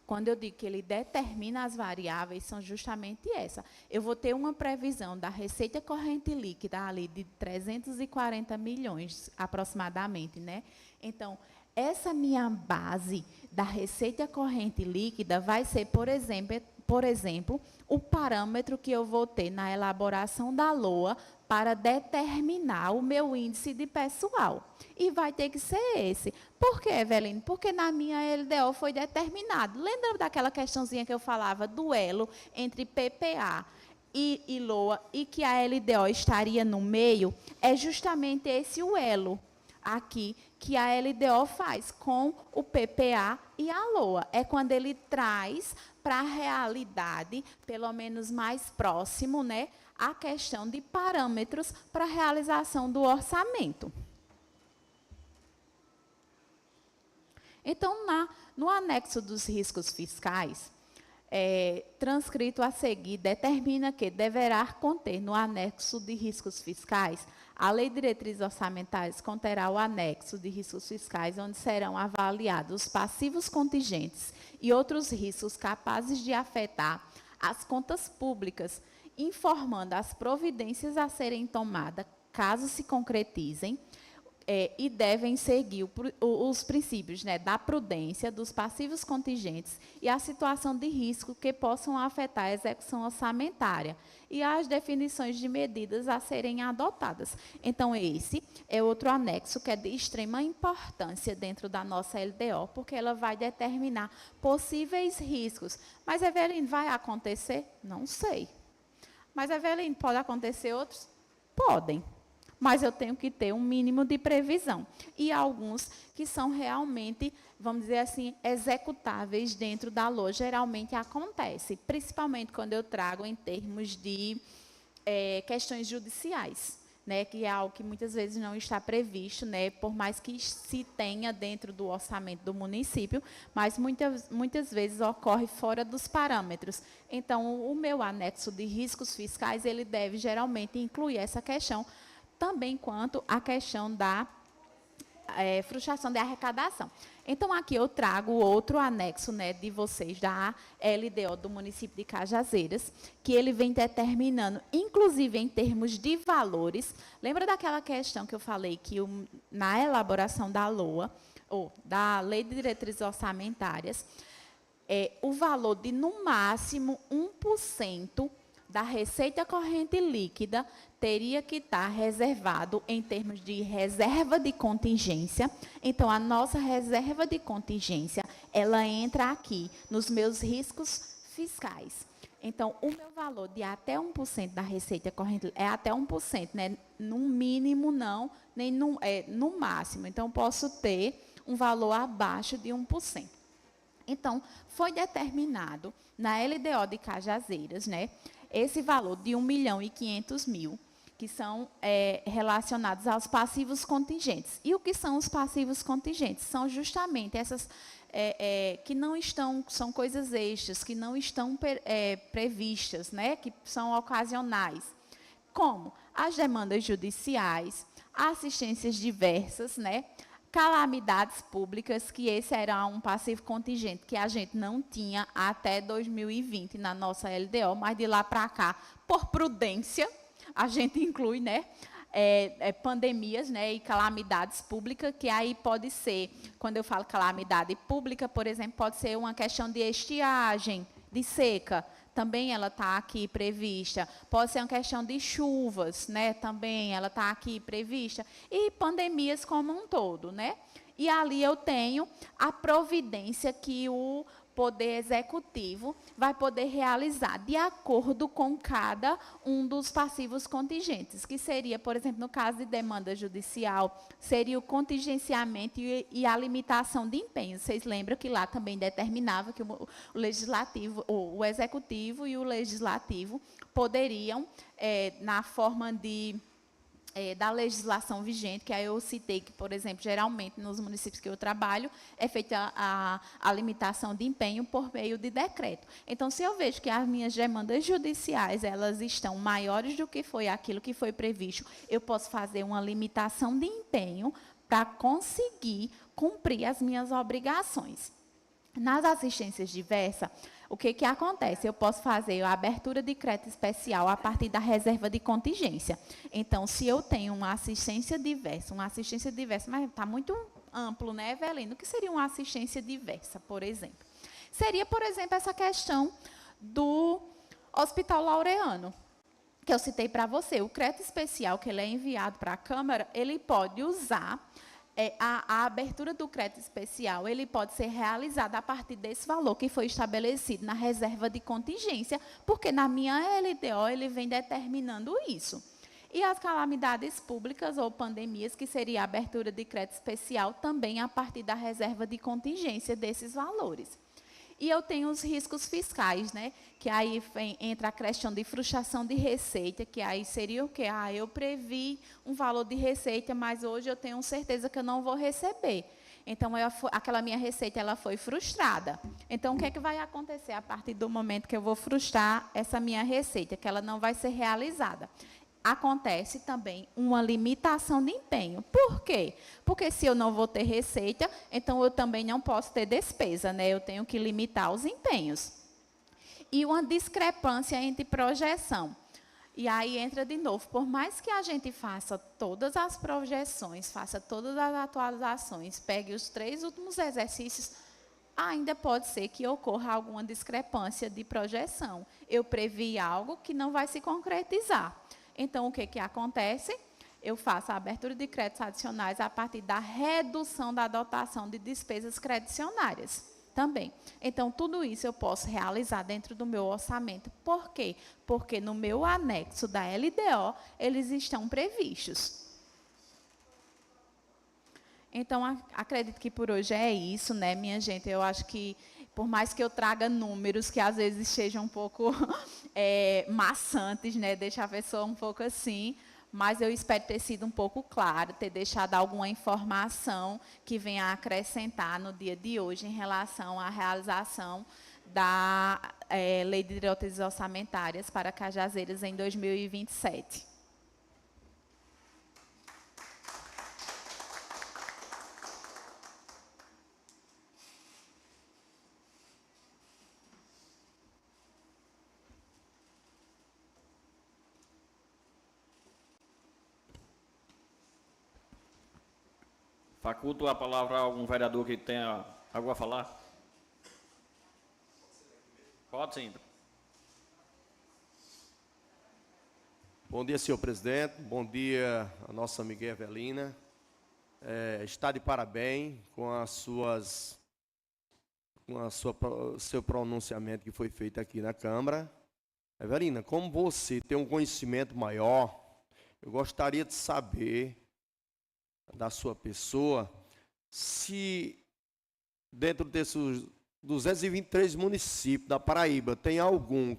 Quando eu digo que ele determina as variáveis, são justamente essa. Eu vou ter uma previsão da receita corrente líquida ali de 340 milhões, aproximadamente, né? Então, essa minha base da receita corrente líquida vai ser, por exemplo, o parâmetro que eu vou ter na elaboração da LOA para determinar o meu índice de pessoal. E vai ter que ser esse. Por quê, Eveline? Porque na minha LDO foi determinado. Lembra daquela questãozinha que eu falava do elo entre PPA e LOA e que a LDO estaria no meio? É justamente esse o elo aqui que a LDO faz com o PPA e a LOA. É quando ele traz para a realidade, pelo menos mais próximo, né, a questão de parâmetros para a realização do orçamento. Então, no anexo dos riscos fiscais, transcrito a seguir, determina que deverá conter no anexo de riscos fiscais, a Lei de Diretrizes Orçamentárias conterá o anexo de riscos fiscais, onde serão avaliados os passivos contingentes e outros riscos capazes de afetar as contas públicas, informando as providências a serem tomadas, caso se concretizem, e devem seguir os princípios, né, da prudência, dos passivos contingentes e a situação de risco que possam afetar a execução orçamentária e as definições de medidas a serem adotadas. Então, esse é outro anexo que é de extrema importância dentro da nossa LDO, porque ela vai determinar possíveis riscos. Mas, Eveline, vai acontecer? Não sei. Mas, Eveline, pode acontecer outros? Podem. Mas eu tenho que ter um mínimo de previsão. E alguns que são realmente, vamos dizer assim, executáveis dentro da LOA. Geralmente acontece, principalmente quando eu trago em termos de questões judiciais, né, que é algo que muitas vezes não está previsto, né, por mais que se tenha dentro do orçamento do município, mas muitas vezes ocorre fora dos parâmetros. Então, o meu anexo de riscos fiscais, ele deve geralmente incluir essa questão, também quanto à questão da frustração de arrecadação. Então, aqui eu trago outro anexo, né, de vocês, da LDO do município de Cajazeiras, que ele vem determinando, inclusive em termos de valores. Lembra daquela questão que eu falei que na elaboração da LOA, ou da Lei de Diretrizes Orçamentárias, o valor de, no máximo, 1% da receita corrente líquida teria que estar reservado em termos de reserva de contingência. Então, a nossa reserva de contingência, ela entra aqui nos meus riscos fiscais. Então, o meu valor de até 1% da receita corrente é até 1%, né? No mínimo não, nem no máximo. Então, posso ter um valor abaixo de 1%. Então, foi determinado na LDO de Cajazeiras, né, esse valor de 1.500.000, que são relacionados aos passivos contingentes. E o que são os passivos contingentes? São justamente essas que não estão, são coisas extras, que não estão previstas, né, que são ocasionais, como as demandas judiciais, assistências diversas, né, calamidades públicas, que esse era um passivo contingente que a gente não tinha até 2020 na nossa LDO, mas de lá para cá, por prudência, a gente inclui, né, pandemias, né, e calamidades públicas, que aí pode ser, quando eu falo calamidade pública, por exemplo, pode ser uma questão de estiagem, de seca, também ela está aqui prevista. Pode ser uma questão de chuvas, né? Também ela está aqui prevista. E pandemias como um todo, né? E ali eu tenho a providência que o Poder Executivo vai poder realizar de acordo com cada um dos passivos contingentes, que seria, por exemplo, no caso de demanda judicial, seria o contingenciamento e a limitação de empenho. Vocês lembram que lá também determinava que o Legislativo, o Executivo e o Legislativo poderiam, na forma da legislação vigente, que aí eu citei que, por exemplo, geralmente nos municípios que eu trabalho, é feita a limitação de empenho por meio de decreto. Então, se eu vejo que as minhas demandas judiciais, elas estão maiores do que foi aquilo que foi previsto, eu posso fazer uma limitação de empenho para conseguir cumprir as minhas obrigações. Nas assistências diversas, o que acontece? Eu posso fazer a abertura de crédito especial a partir da reserva de contingência. Então, se eu tenho uma assistência diversa, mas está muito amplo, né, Evelina? O que seria uma assistência diversa, por exemplo? Seria, por exemplo, essa questão do Hospital Laureano, que eu citei para você. O crédito especial que ele é enviado para a Câmara, ele pode usar... a abertura do crédito especial, ele pode ser realizada a partir desse valor que foi estabelecido na reserva de contingência, porque na minha LDO ele vem determinando isso. E as calamidades públicas ou pandemias, que seria a abertura de crédito especial, também a partir da reserva de contingência desses valores. E eu tenho os riscos fiscais, né? Que aí entra a questão de frustração de receita, que aí seria o quê? Eu previ um valor de receita, mas hoje eu tenho certeza que eu não vou receber. Então, aquela minha receita ela foi frustrada. Então, o que é que vai acontecer a partir do momento que eu vou frustrar essa minha receita? Que ela não vai ser realizada. Acontece também uma limitação de empenho. Por quê? Porque se eu não vou ter receita, então eu também não posso ter despesa, né? Eu tenho que limitar os empenhos. E uma discrepância entre projeção. E aí entra de novo, por mais que a gente faça todas as projeções, faça todas as atualizações, pegue os 3 últimos exercícios, ainda pode ser que ocorra alguma discrepância de projeção. Eu previ algo que não vai se concretizar. Então, o que acontece? Eu faço a abertura de créditos adicionais a partir da redução da dotação de despesas credicionárias também. Então, tudo isso eu posso realizar dentro do meu orçamento. Por quê? Porque no meu anexo da LDO, eles estão previstos. Então, acredito que por hoje é isso, né, minha gente? Eu acho que, por mais que eu traga números que às vezes sejam um pouco maçantes, né, deixar a pessoa um pouco assim, mas eu espero ter sido um pouco claro, ter deixado alguma informação que venha a acrescentar no dia de hoje em relação à realização da Lei de Diretrizes Orçamentárias para Cajazeiras em 2027. Faculto a palavra a algum vereador que tenha algo a falar? Pode sim. Bom dia, senhor presidente. Bom dia a nossa amiga Evelina. Está de parabéns com seu pronunciamento que foi feito aqui na Câmara. Evelina, como você tem um conhecimento maior, eu gostaria de saber da sua pessoa se dentro desses 223 municípios da Paraíba tem algum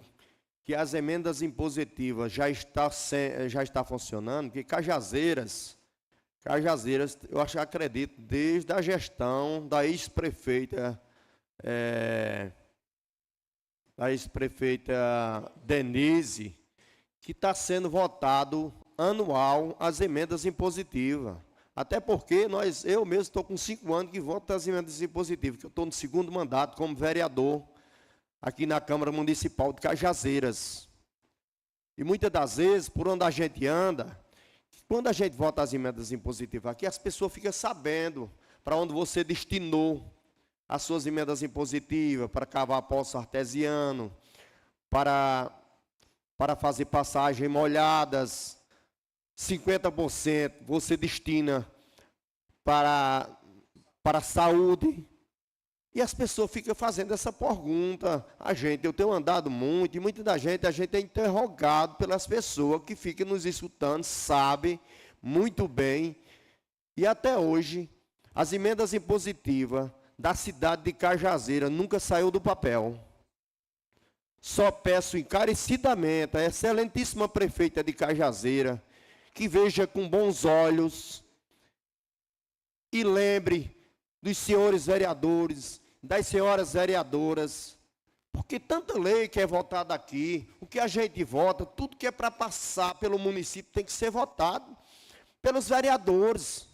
que as emendas impositivas já está funcionando, que Cajazeiras, eu acredito, desde a gestão da ex-prefeita Denise, que está sendo votado anual as emendas impositivas. Até porque eu mesmo estou com 5 anos que voto as emendas impositivas, que eu estou no 2º mandato como vereador aqui na Câmara Municipal de Cajazeiras. E muitas das vezes, por onde a gente anda, quando a gente vota as emendas impositivas aqui, as pessoas ficam sabendo para onde você destinou as suas emendas impositivas, para cavar poço artesiano, para fazer passagem molhadas, 50% você destina para a saúde. E as pessoas ficam fazendo essa pergunta. Eu tenho andado muito, e muita da gente, a gente é interrogado pelas pessoas que ficam nos escutando, sabe muito bem. E até hoje, as emendas impositivas da cidade de Cajazeira nunca saiu do papel. Só peço encarecidamente à excelentíssima prefeita de Cajazeira que veja com bons olhos e lembre dos senhores vereadores, das senhoras vereadoras, porque tanta lei que é votada aqui, o que a gente vota, tudo que é para passar pelo município tem que ser votado pelos vereadores.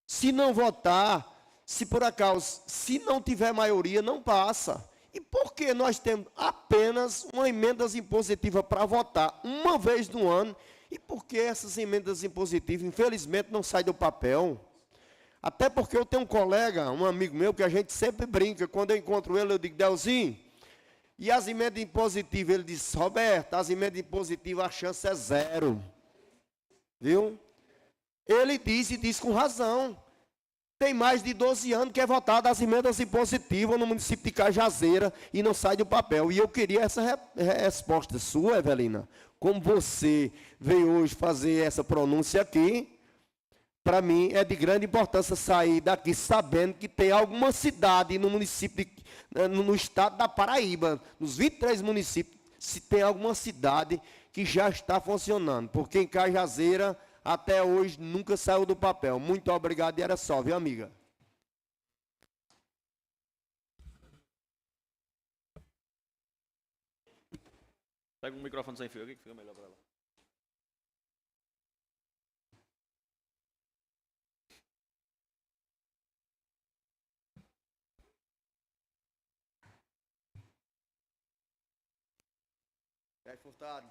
Se não votar, se por acaso, se não tiver maioria, não passa. E por que nós temos apenas uma emenda impositiva para votar uma vez no ano? E por que essas emendas impositivas, infelizmente, não saem do papel? Até porque eu tenho um colega, um amigo meu, que a gente sempre brinca. Quando eu encontro ele, eu digo, Delzinho, e as emendas impositivas? Ele diz, Roberto, as emendas impositivas, a chance é zero. Viu? Ele diz, e diz com razão. Tem mais de 12 anos que é votada as emendas impositivas no município de Cajazeira e não sai do papel. E eu queria essa resposta sua, Evelina. Como você veio hoje fazer essa pronúncia aqui, para mim é de grande importância sair daqui sabendo que tem alguma cidade no município, no estado da Paraíba, nos 23 municípios, se tem alguma cidade que já está funcionando. Porque em Cajazeira, até hoje, nunca saiu do papel. Muito obrigado e era só, viu, amiga? Pega um microfone sem fio aqui que fica melhor para ela. Furtado,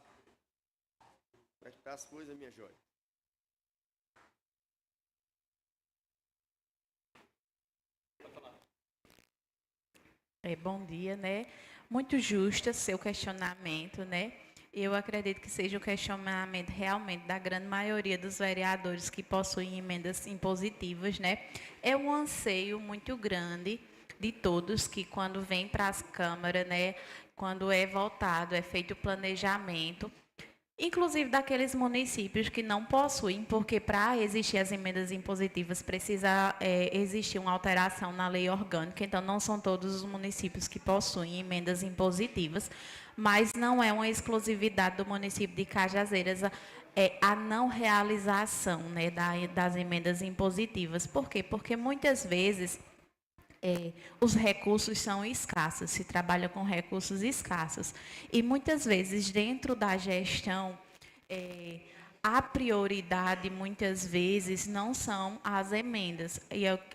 prestar as coisas, minha joia. Bom dia, né? Muito justo seu questionamento, né? Eu acredito que seja o questionamento realmente da grande maioria dos vereadores que possuem emendas impositivas, né? É um anseio muito grande de todos que quando vem para as câmaras, né? Quando é votado, é feito o planejamento, inclusive daqueles municípios que não possuem, porque para existir as emendas impositivas precisa existir uma alteração na lei orgânica, então não são todos os municípios que possuem emendas impositivas, mas não é uma exclusividade do município de Cajazeiras a não realização, né, das emendas impositivas. Por quê? Porque muitas vezes os recursos são escassos, se trabalha com recursos escassos. E muitas vezes, dentro da gestão, a prioridade, muitas vezes, não são as emendas,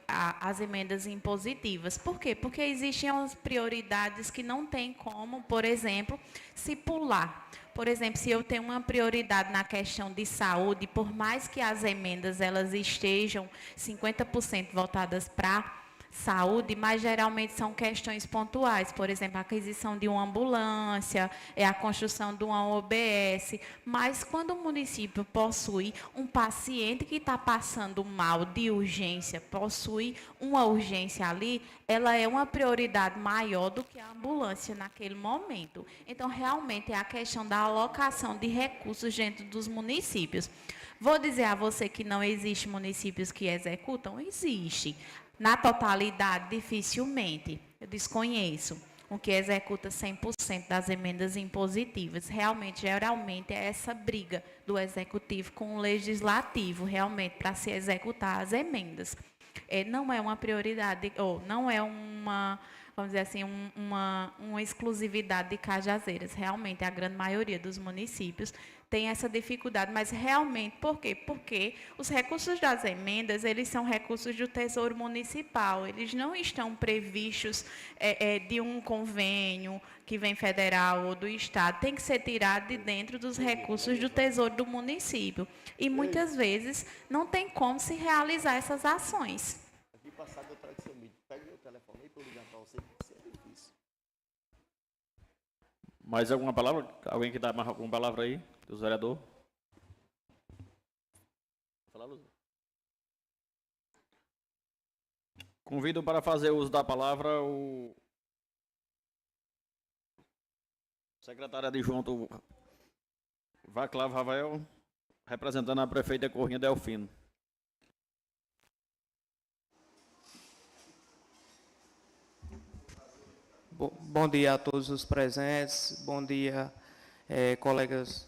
as emendas impositivas. Por quê? Porque existem as prioridades que não tem como, por exemplo, se pular. Por exemplo, se eu tenho uma prioridade na questão de saúde, por mais que as emendas elas estejam 50% voltadas para saúde, mas geralmente são questões pontuais, por exemplo, a aquisição de uma ambulância, a construção de uma OBS, mas quando o município possui um paciente que está passando mal de urgência, possui uma urgência ali, ela é uma prioridade maior do que a ambulância naquele momento. Então, realmente, é a questão da alocação de recursos dentro dos municípios. Vou dizer a você que não existe municípios que executam? Existe. Na totalidade, dificilmente. Eu desconheço o que executa 100% das emendas impositivas. Realmente, geralmente, é essa briga do executivo com o legislativo, realmente, para se executar as emendas. Não é uma prioridade, ou não é uma, vamos dizer assim, uma exclusividade de Cajazeiras. Realmente, a grande maioria dos municípios tem essa dificuldade, mas realmente, por quê? Porque os recursos das emendas, eles são recursos do Tesouro Municipal, eles não estão previstos de um convênio que vem federal ou do Estado, tem que ser tirado de dentro dos recursos do Tesouro do município. E muitas vezes não tem como se realizar essas ações. Aqui passado eu trago seu mídia. Pega meu telefone aí para eu ligar para você, porque isso é difícil. Mais alguma palavra? Alguém que dá mais alguma palavra aí? Dos vereadores? Fala, Luz. Convido para fazer uso da palavra o secretário adjunto Vaclav Ravel, representando a prefeita Corrinha Delfino. Bom dia a todos os presentes, bom dia, colegas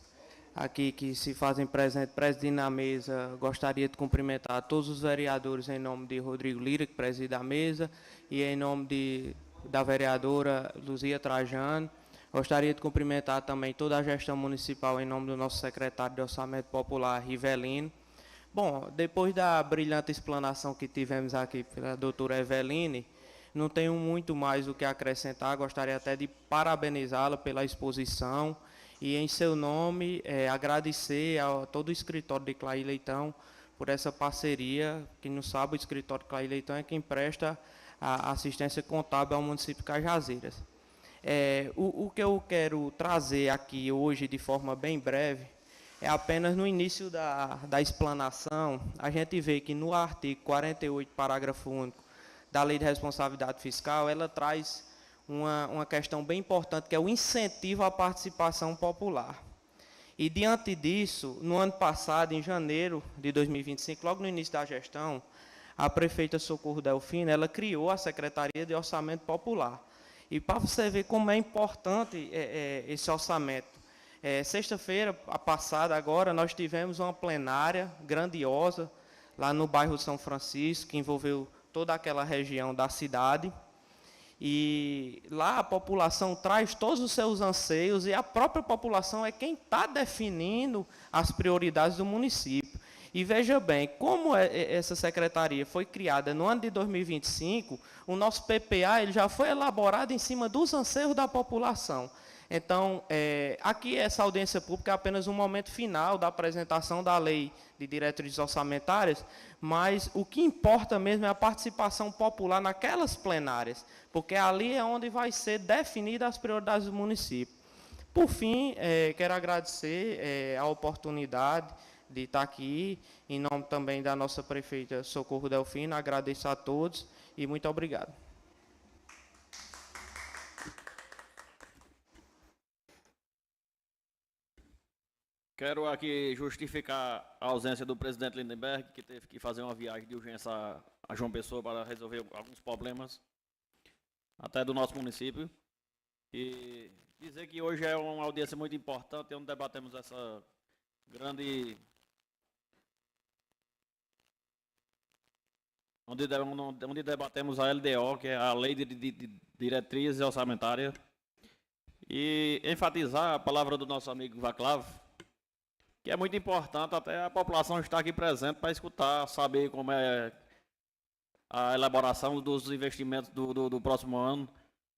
aqui que se fazem presente, presidindo a mesa. Gostaria de cumprimentar todos os vereadores em nome de Rodrigo Lira, que preside a mesa, e em nome da vereadora Luzia Trajano. Gostaria de cumprimentar também toda a gestão municipal em nome do nosso secretário de Orçamento Popular, Rivelino. Bom, depois da brilhante explanação que tivemos aqui pela doutora Eveline, não tenho muito mais o que acrescentar. Gostaria até de parabenizá-la pela exposição e, em seu nome, agradecer a todo o escritório de Clair Leitão por essa parceria. Quem não sabe, o escritório de Clair Leitão é quem presta a assistência contábil ao município de Cajazeiras. O que eu quero trazer aqui hoje, de forma bem breve, é apenas no início da explanação. A gente vê que no artigo 48, parágrafo único, da Lei de Responsabilidade Fiscal, ela traz uma questão bem importante, que é o incentivo à participação popular. E, diante disso, no ano passado, em janeiro de 2025, logo no início da gestão, a prefeita Socorro Delfino, ela criou a Secretaria de Orçamento Popular. E para você ver como é importante esse orçamento, sexta-feira passada, agora, nós tivemos uma plenária grandiosa, lá no bairro São Francisco, que envolveu toda aquela região da cidade. E lá a população traz todos os seus anseios, e a própria população é quem está definindo as prioridades do município. E veja bem, como essa secretaria foi criada no ano de 2025, o nosso PPA ele já foi elaborado em cima dos anseios da população. Então, aqui essa audiência pública é apenas um momento final da apresentação da lei de diretrizes orçamentárias, mas o que importa mesmo é a participação popular naquelas plenárias, porque ali é onde vai ser definida as prioridades do município. Por fim, quero agradecer a oportunidade de estar aqui, em nome também da nossa prefeita Socorro Delfino. Agradeço a todos e muito obrigado. Quero aqui justificar a ausência do presidente Lindenberg, que teve que fazer uma viagem de urgência a João Pessoa para resolver alguns problemas, até do nosso município. E dizer que hoje é uma audiência muito importante, onde debatemos essa grande... Onde debatemos a LDO, que é a Lei de Diretrizes Orçamentárias, e enfatizar a palavra do nosso amigo Vaclav, que é muito importante até a população estar aqui presente para escutar, saber como é a elaboração dos investimentos do próximo ano,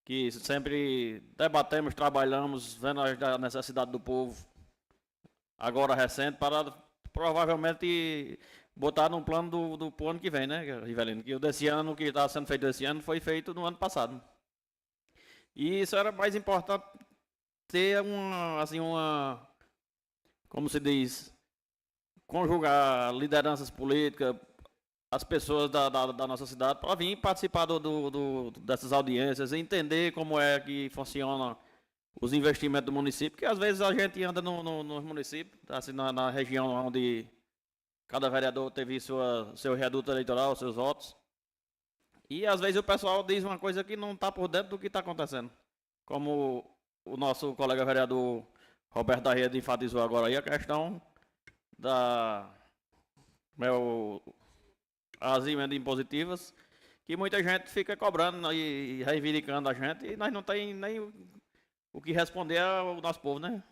que sempre debatemos, trabalhamos, vendo a necessidade do povo, agora recente, para provavelmente botar num plano do ano que vem, né, Rivelino? Que o desse ano, que está sendo feito esse ano, foi feito no ano passado. E isso era mais importante ter como se diz, conjugar lideranças políticas, as pessoas da nossa cidade, para vir participar dessas audiências, entender como é que funciona os investimentos do município, porque às vezes a gente anda nos municípios, assim, na região onde cada vereador teve seu reduto eleitoral, seus votos. E às vezes o pessoal diz uma coisa que não está por dentro do que está acontecendo. Como o nosso colega vereador Roberto da Rede enfatizou agora aí, a questão as emendas impositivas, que muita gente fica cobrando e reivindicando a gente, e nós não temos nem o que responder ao nosso povo, né?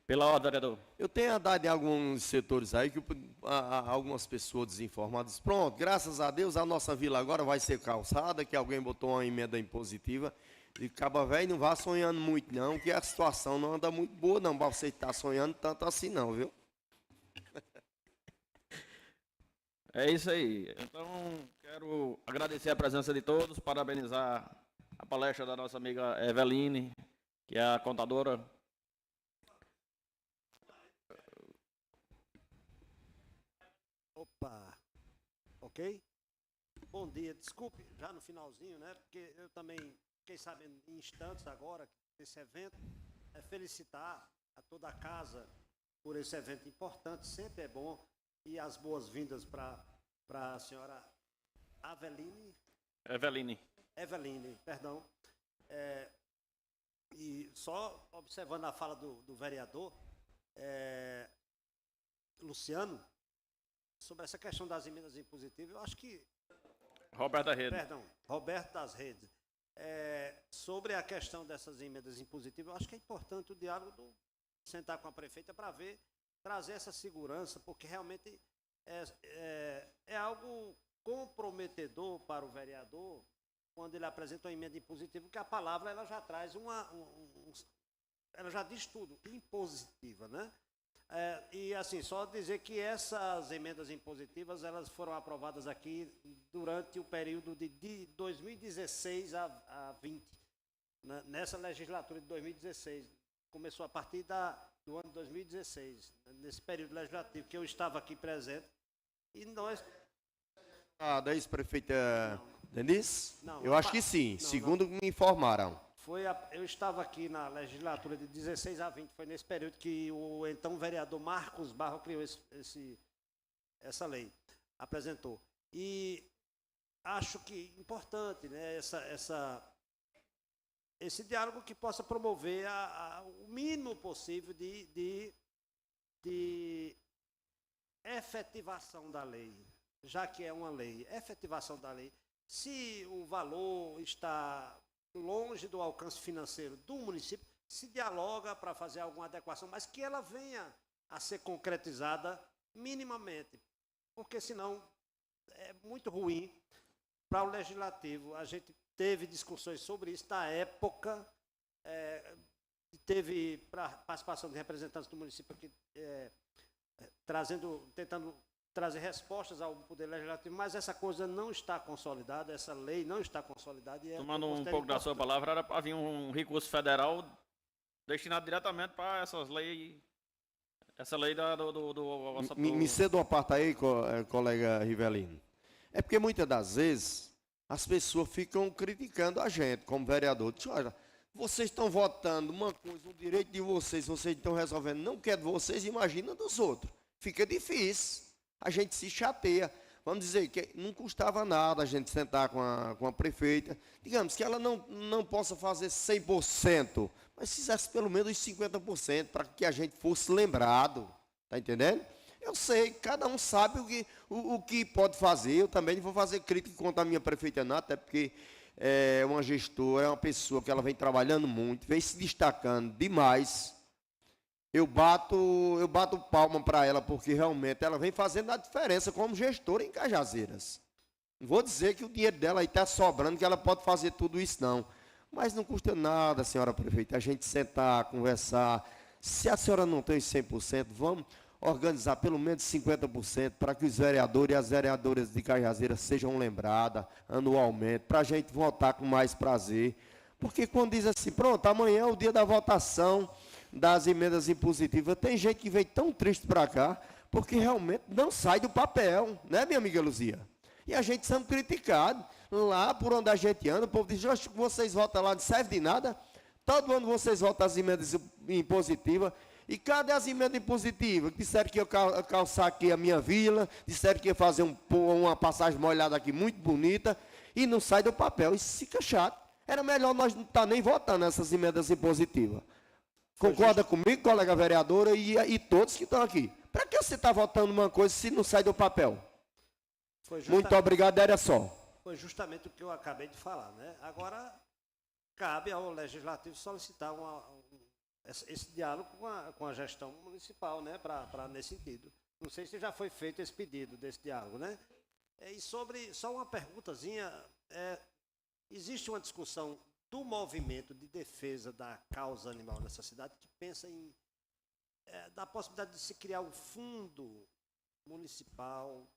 Pela ordem, vereador. Eu tenho andado em alguns setores aí que algumas pessoas desinformadas. Pronto, graças a Deus a nossa vila agora vai ser calçada, que alguém botou uma emenda impositiva. E Caba Velho não vá sonhando muito não, que a situação não anda muito boa não, para você estar sonhando tanto assim não, viu? É isso aí. Então, quero agradecer a presença de todos, parabenizar a palestra da nossa amiga Eveline, que é a contadora. Opa, ok? Bom dia, desculpe, já no finalzinho, né? Porque eu também fiquei sabendo em instantes agora desse evento. Felicitar a toda a casa por esse evento importante, sempre é bom. E as boas-vindas para a senhora Eveline, perdão. E só observando a fala do vereador Luciano, sobre essa questão das emendas impositivas, eu acho que... Roberto das Redes. Sobre a questão dessas emendas impositivas, eu acho que é importante o diálogo, sentar com a prefeita para ver, trazer essa segurança, porque realmente é algo comprometedor para o vereador quando ele apresenta uma emenda impositiva, porque a palavra ela já traz ela já diz tudo, impositiva, né? E assim, só dizer que essas emendas impositivas elas foram aprovadas aqui durante o período de 2016 a 20, né? Nessa legislatura de 2016. Começou a partir do ano de 2016, nesse período legislativo, que eu estava aqui presente. E nós... Da ex-prefeita Denise? Não, eu acho que sim, segundo me informaram. Eu estava aqui na legislatura de 16 a 20, foi nesse período que o então vereador Marcos Barro criou essa lei, apresentou. E acho que importante, né, esse diálogo que possa promover o mínimo possível de efetivação da lei, já que é uma lei, efetivação da lei. Se o valor está longe do alcance financeiro do município, se dialoga para fazer alguma adequação, mas que ela venha a ser concretizada minimamente, porque senão é muito ruim para o legislativo. A gente teve discussões sobre isso na época, teve participação de representantes do município aqui, tentando trazer respostas ao Poder Legislativo, mas essa coisa não está consolidada, essa lei não está consolidada. Tomando um pouco da sua palavra, era para vir um recurso federal destinado diretamente para essas leis, essa lei do Me ceda uma parte aí, colega Rivelino. É porque muitas das vezes as pessoas ficam criticando a gente como vereador. Diz, olha, vocês estão votando uma coisa, um direito de vocês estão resolvendo, não quer de vocês, imagina dos outros. Fica difícil. A gente se chateia. Vamos dizer que não custava nada a gente sentar com a prefeita. Digamos que ela não possa fazer 100%, mas fizesse pelo menos 50% para que a gente fosse lembrado. Está entendendo? Eu sei, cada um sabe o que pode fazer. Eu também não vou fazer crítica contra a minha prefeita, não, até porque é uma gestora, é uma pessoa que ela vem trabalhando muito, vem se destacando demais. Eu bato palma para ela, porque realmente ela vem fazendo a diferença como gestora em Cajazeiras. Não vou dizer que o dinheiro dela aí está sobrando, que ela pode fazer tudo isso, não. Mas não custa nada, senhora prefeita, a gente sentar, conversar. Se a senhora não tem 100%, vamos organizar pelo menos 50% para que os vereadores e as vereadoras de Cajazeiras sejam lembradas anualmente, para a gente votar com mais prazer. Porque quando diz assim, pronto, amanhã é o dia da votação das emendas impositivas, tem gente que vem tão triste para cá, porque realmente não sai do papel, né, minha amiga Luzia? E a gente sendo criticado, lá por onde a gente anda, o povo diz, acho que vocês votam lá, não serve de nada, todo ano vocês votam as emendas impositivas, e cadê as emendas impositivas? Disseram que ia calçar aqui a minha vila, disseram que ia fazer uma passagem molhada aqui muito bonita, e não sai do papel, isso fica chato. Era melhor nós não estar nem votando nessas emendas impositivas. Concorda comigo, colega vereadora, e todos que estão aqui? Para que você está votando uma coisa se não sai do papel? Muito obrigado, era só. Foi justamente o que eu acabei de falar, né? Agora, cabe ao Legislativo solicitar esse diálogo com a gestão municipal, né? Nesse sentido. Não sei se já foi feito esse pedido desse diálogo, né? E só uma perguntazinha, existe uma discussão do movimento de defesa da causa animal nessa cidade que pensa da possibilidade de se criar um fundo municipal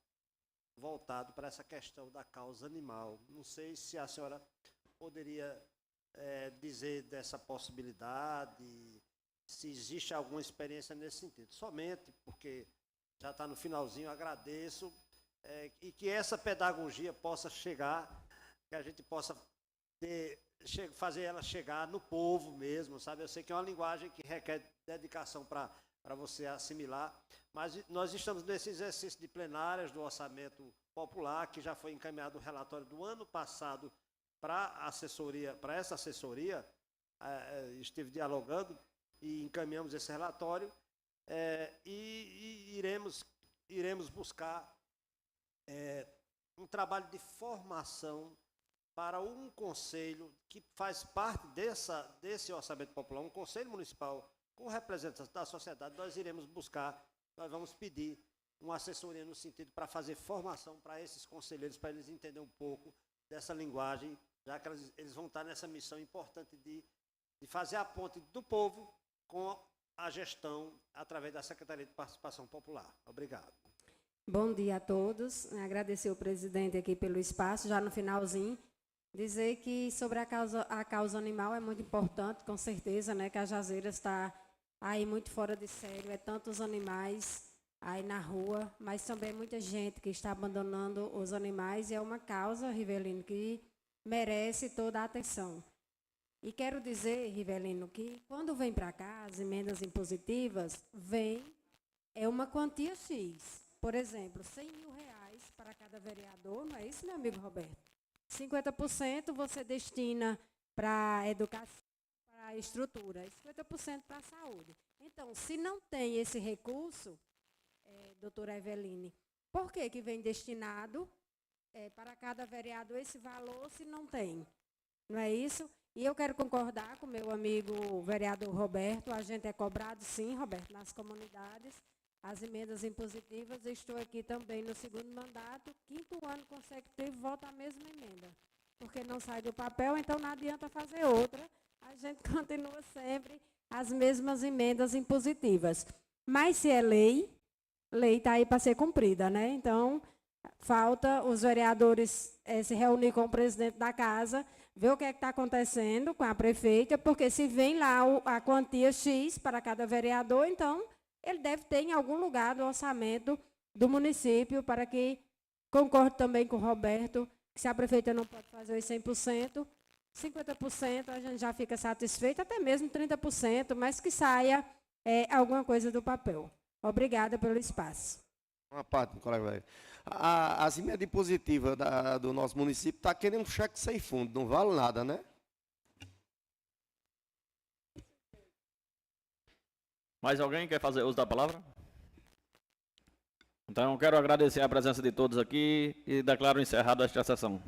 voltado para essa questão da causa animal. Não sei se a senhora poderia dizer dessa possibilidade, se existe alguma experiência nesse sentido. Somente porque já está no finalzinho, agradeço, e que essa pedagogia possa chegar, que a gente possa fazer ela chegar no povo mesmo, sabe? Eu sei que é uma linguagem que requer dedicação para você assimilar, mas nós estamos nesse exercício de plenárias do orçamento popular, que já foi encaminhado o relatório do ano passado para essa assessoria, estive dialogando e encaminhamos esse relatório, e iremos buscar um trabalho de formação para um conselho que faz parte desse orçamento popular, um conselho municipal com representantes da sociedade. Nós iremos buscar, nós vamos pedir uma assessoria no sentido para fazer formação para esses conselheiros, para eles entenderem um pouco dessa linguagem, já que eles vão estar nessa missão importante de fazer a ponte do povo com a gestão através da Secretaria de Participação Popular. Obrigado. Bom dia a todos. Agradecer o presidente aqui pelo espaço, já no finalzinho. Dizer que sobre a causa animal é muito importante, com certeza, né, que a Cajazeiras está aí muito fora de sério, tantos animais aí na rua, mas também muita gente que está abandonando os animais, e é uma causa, Rivelino, que merece toda a atenção. E quero dizer, Rivelino, que quando vem para cá as emendas impositivas, é uma quantia X. Por exemplo, R$100.000 para cada vereador, não é isso, meu amigo Roberto? 50% você destina para a educação, para a estrutura, e 50% para a saúde. Então, se não tem esse recurso, doutora Eveline, por que vem destinado para cada vereador esse valor se não tem? Não é isso? E eu quero concordar com meu amigo vereador Roberto, a gente é cobrado sim, Roberto, nas comunidades, as emendas impositivas. Estou aqui também no segundo mandato, 5º ano consecutivo, voto a mesma emenda. Porque não sai do papel, então não adianta fazer outra. A gente continua sempre as mesmas emendas impositivas. Mas se é lei está aí para ser cumprida, né? Então, falta os vereadores se reunir com o presidente da casa, ver o que está acontecendo com a prefeita, porque se vem lá a quantia X para cada vereador, então ele deve ter em algum lugar do orçamento do município, para que, concordo também com o Roberto, que se a prefeita não pode fazer os 100%, 50% a gente já fica satisfeito, até mesmo 30%, mas que saia alguma coisa do papel. Obrigada pelo espaço. Uma parte, colega velho. As emendas impositivas do nosso município está querendo um cheque sem fundo, não vale nada, né? Mais alguém quer fazer uso da palavra? Então, eu quero agradecer a presença de todos aqui e declaro encerrada esta sessão.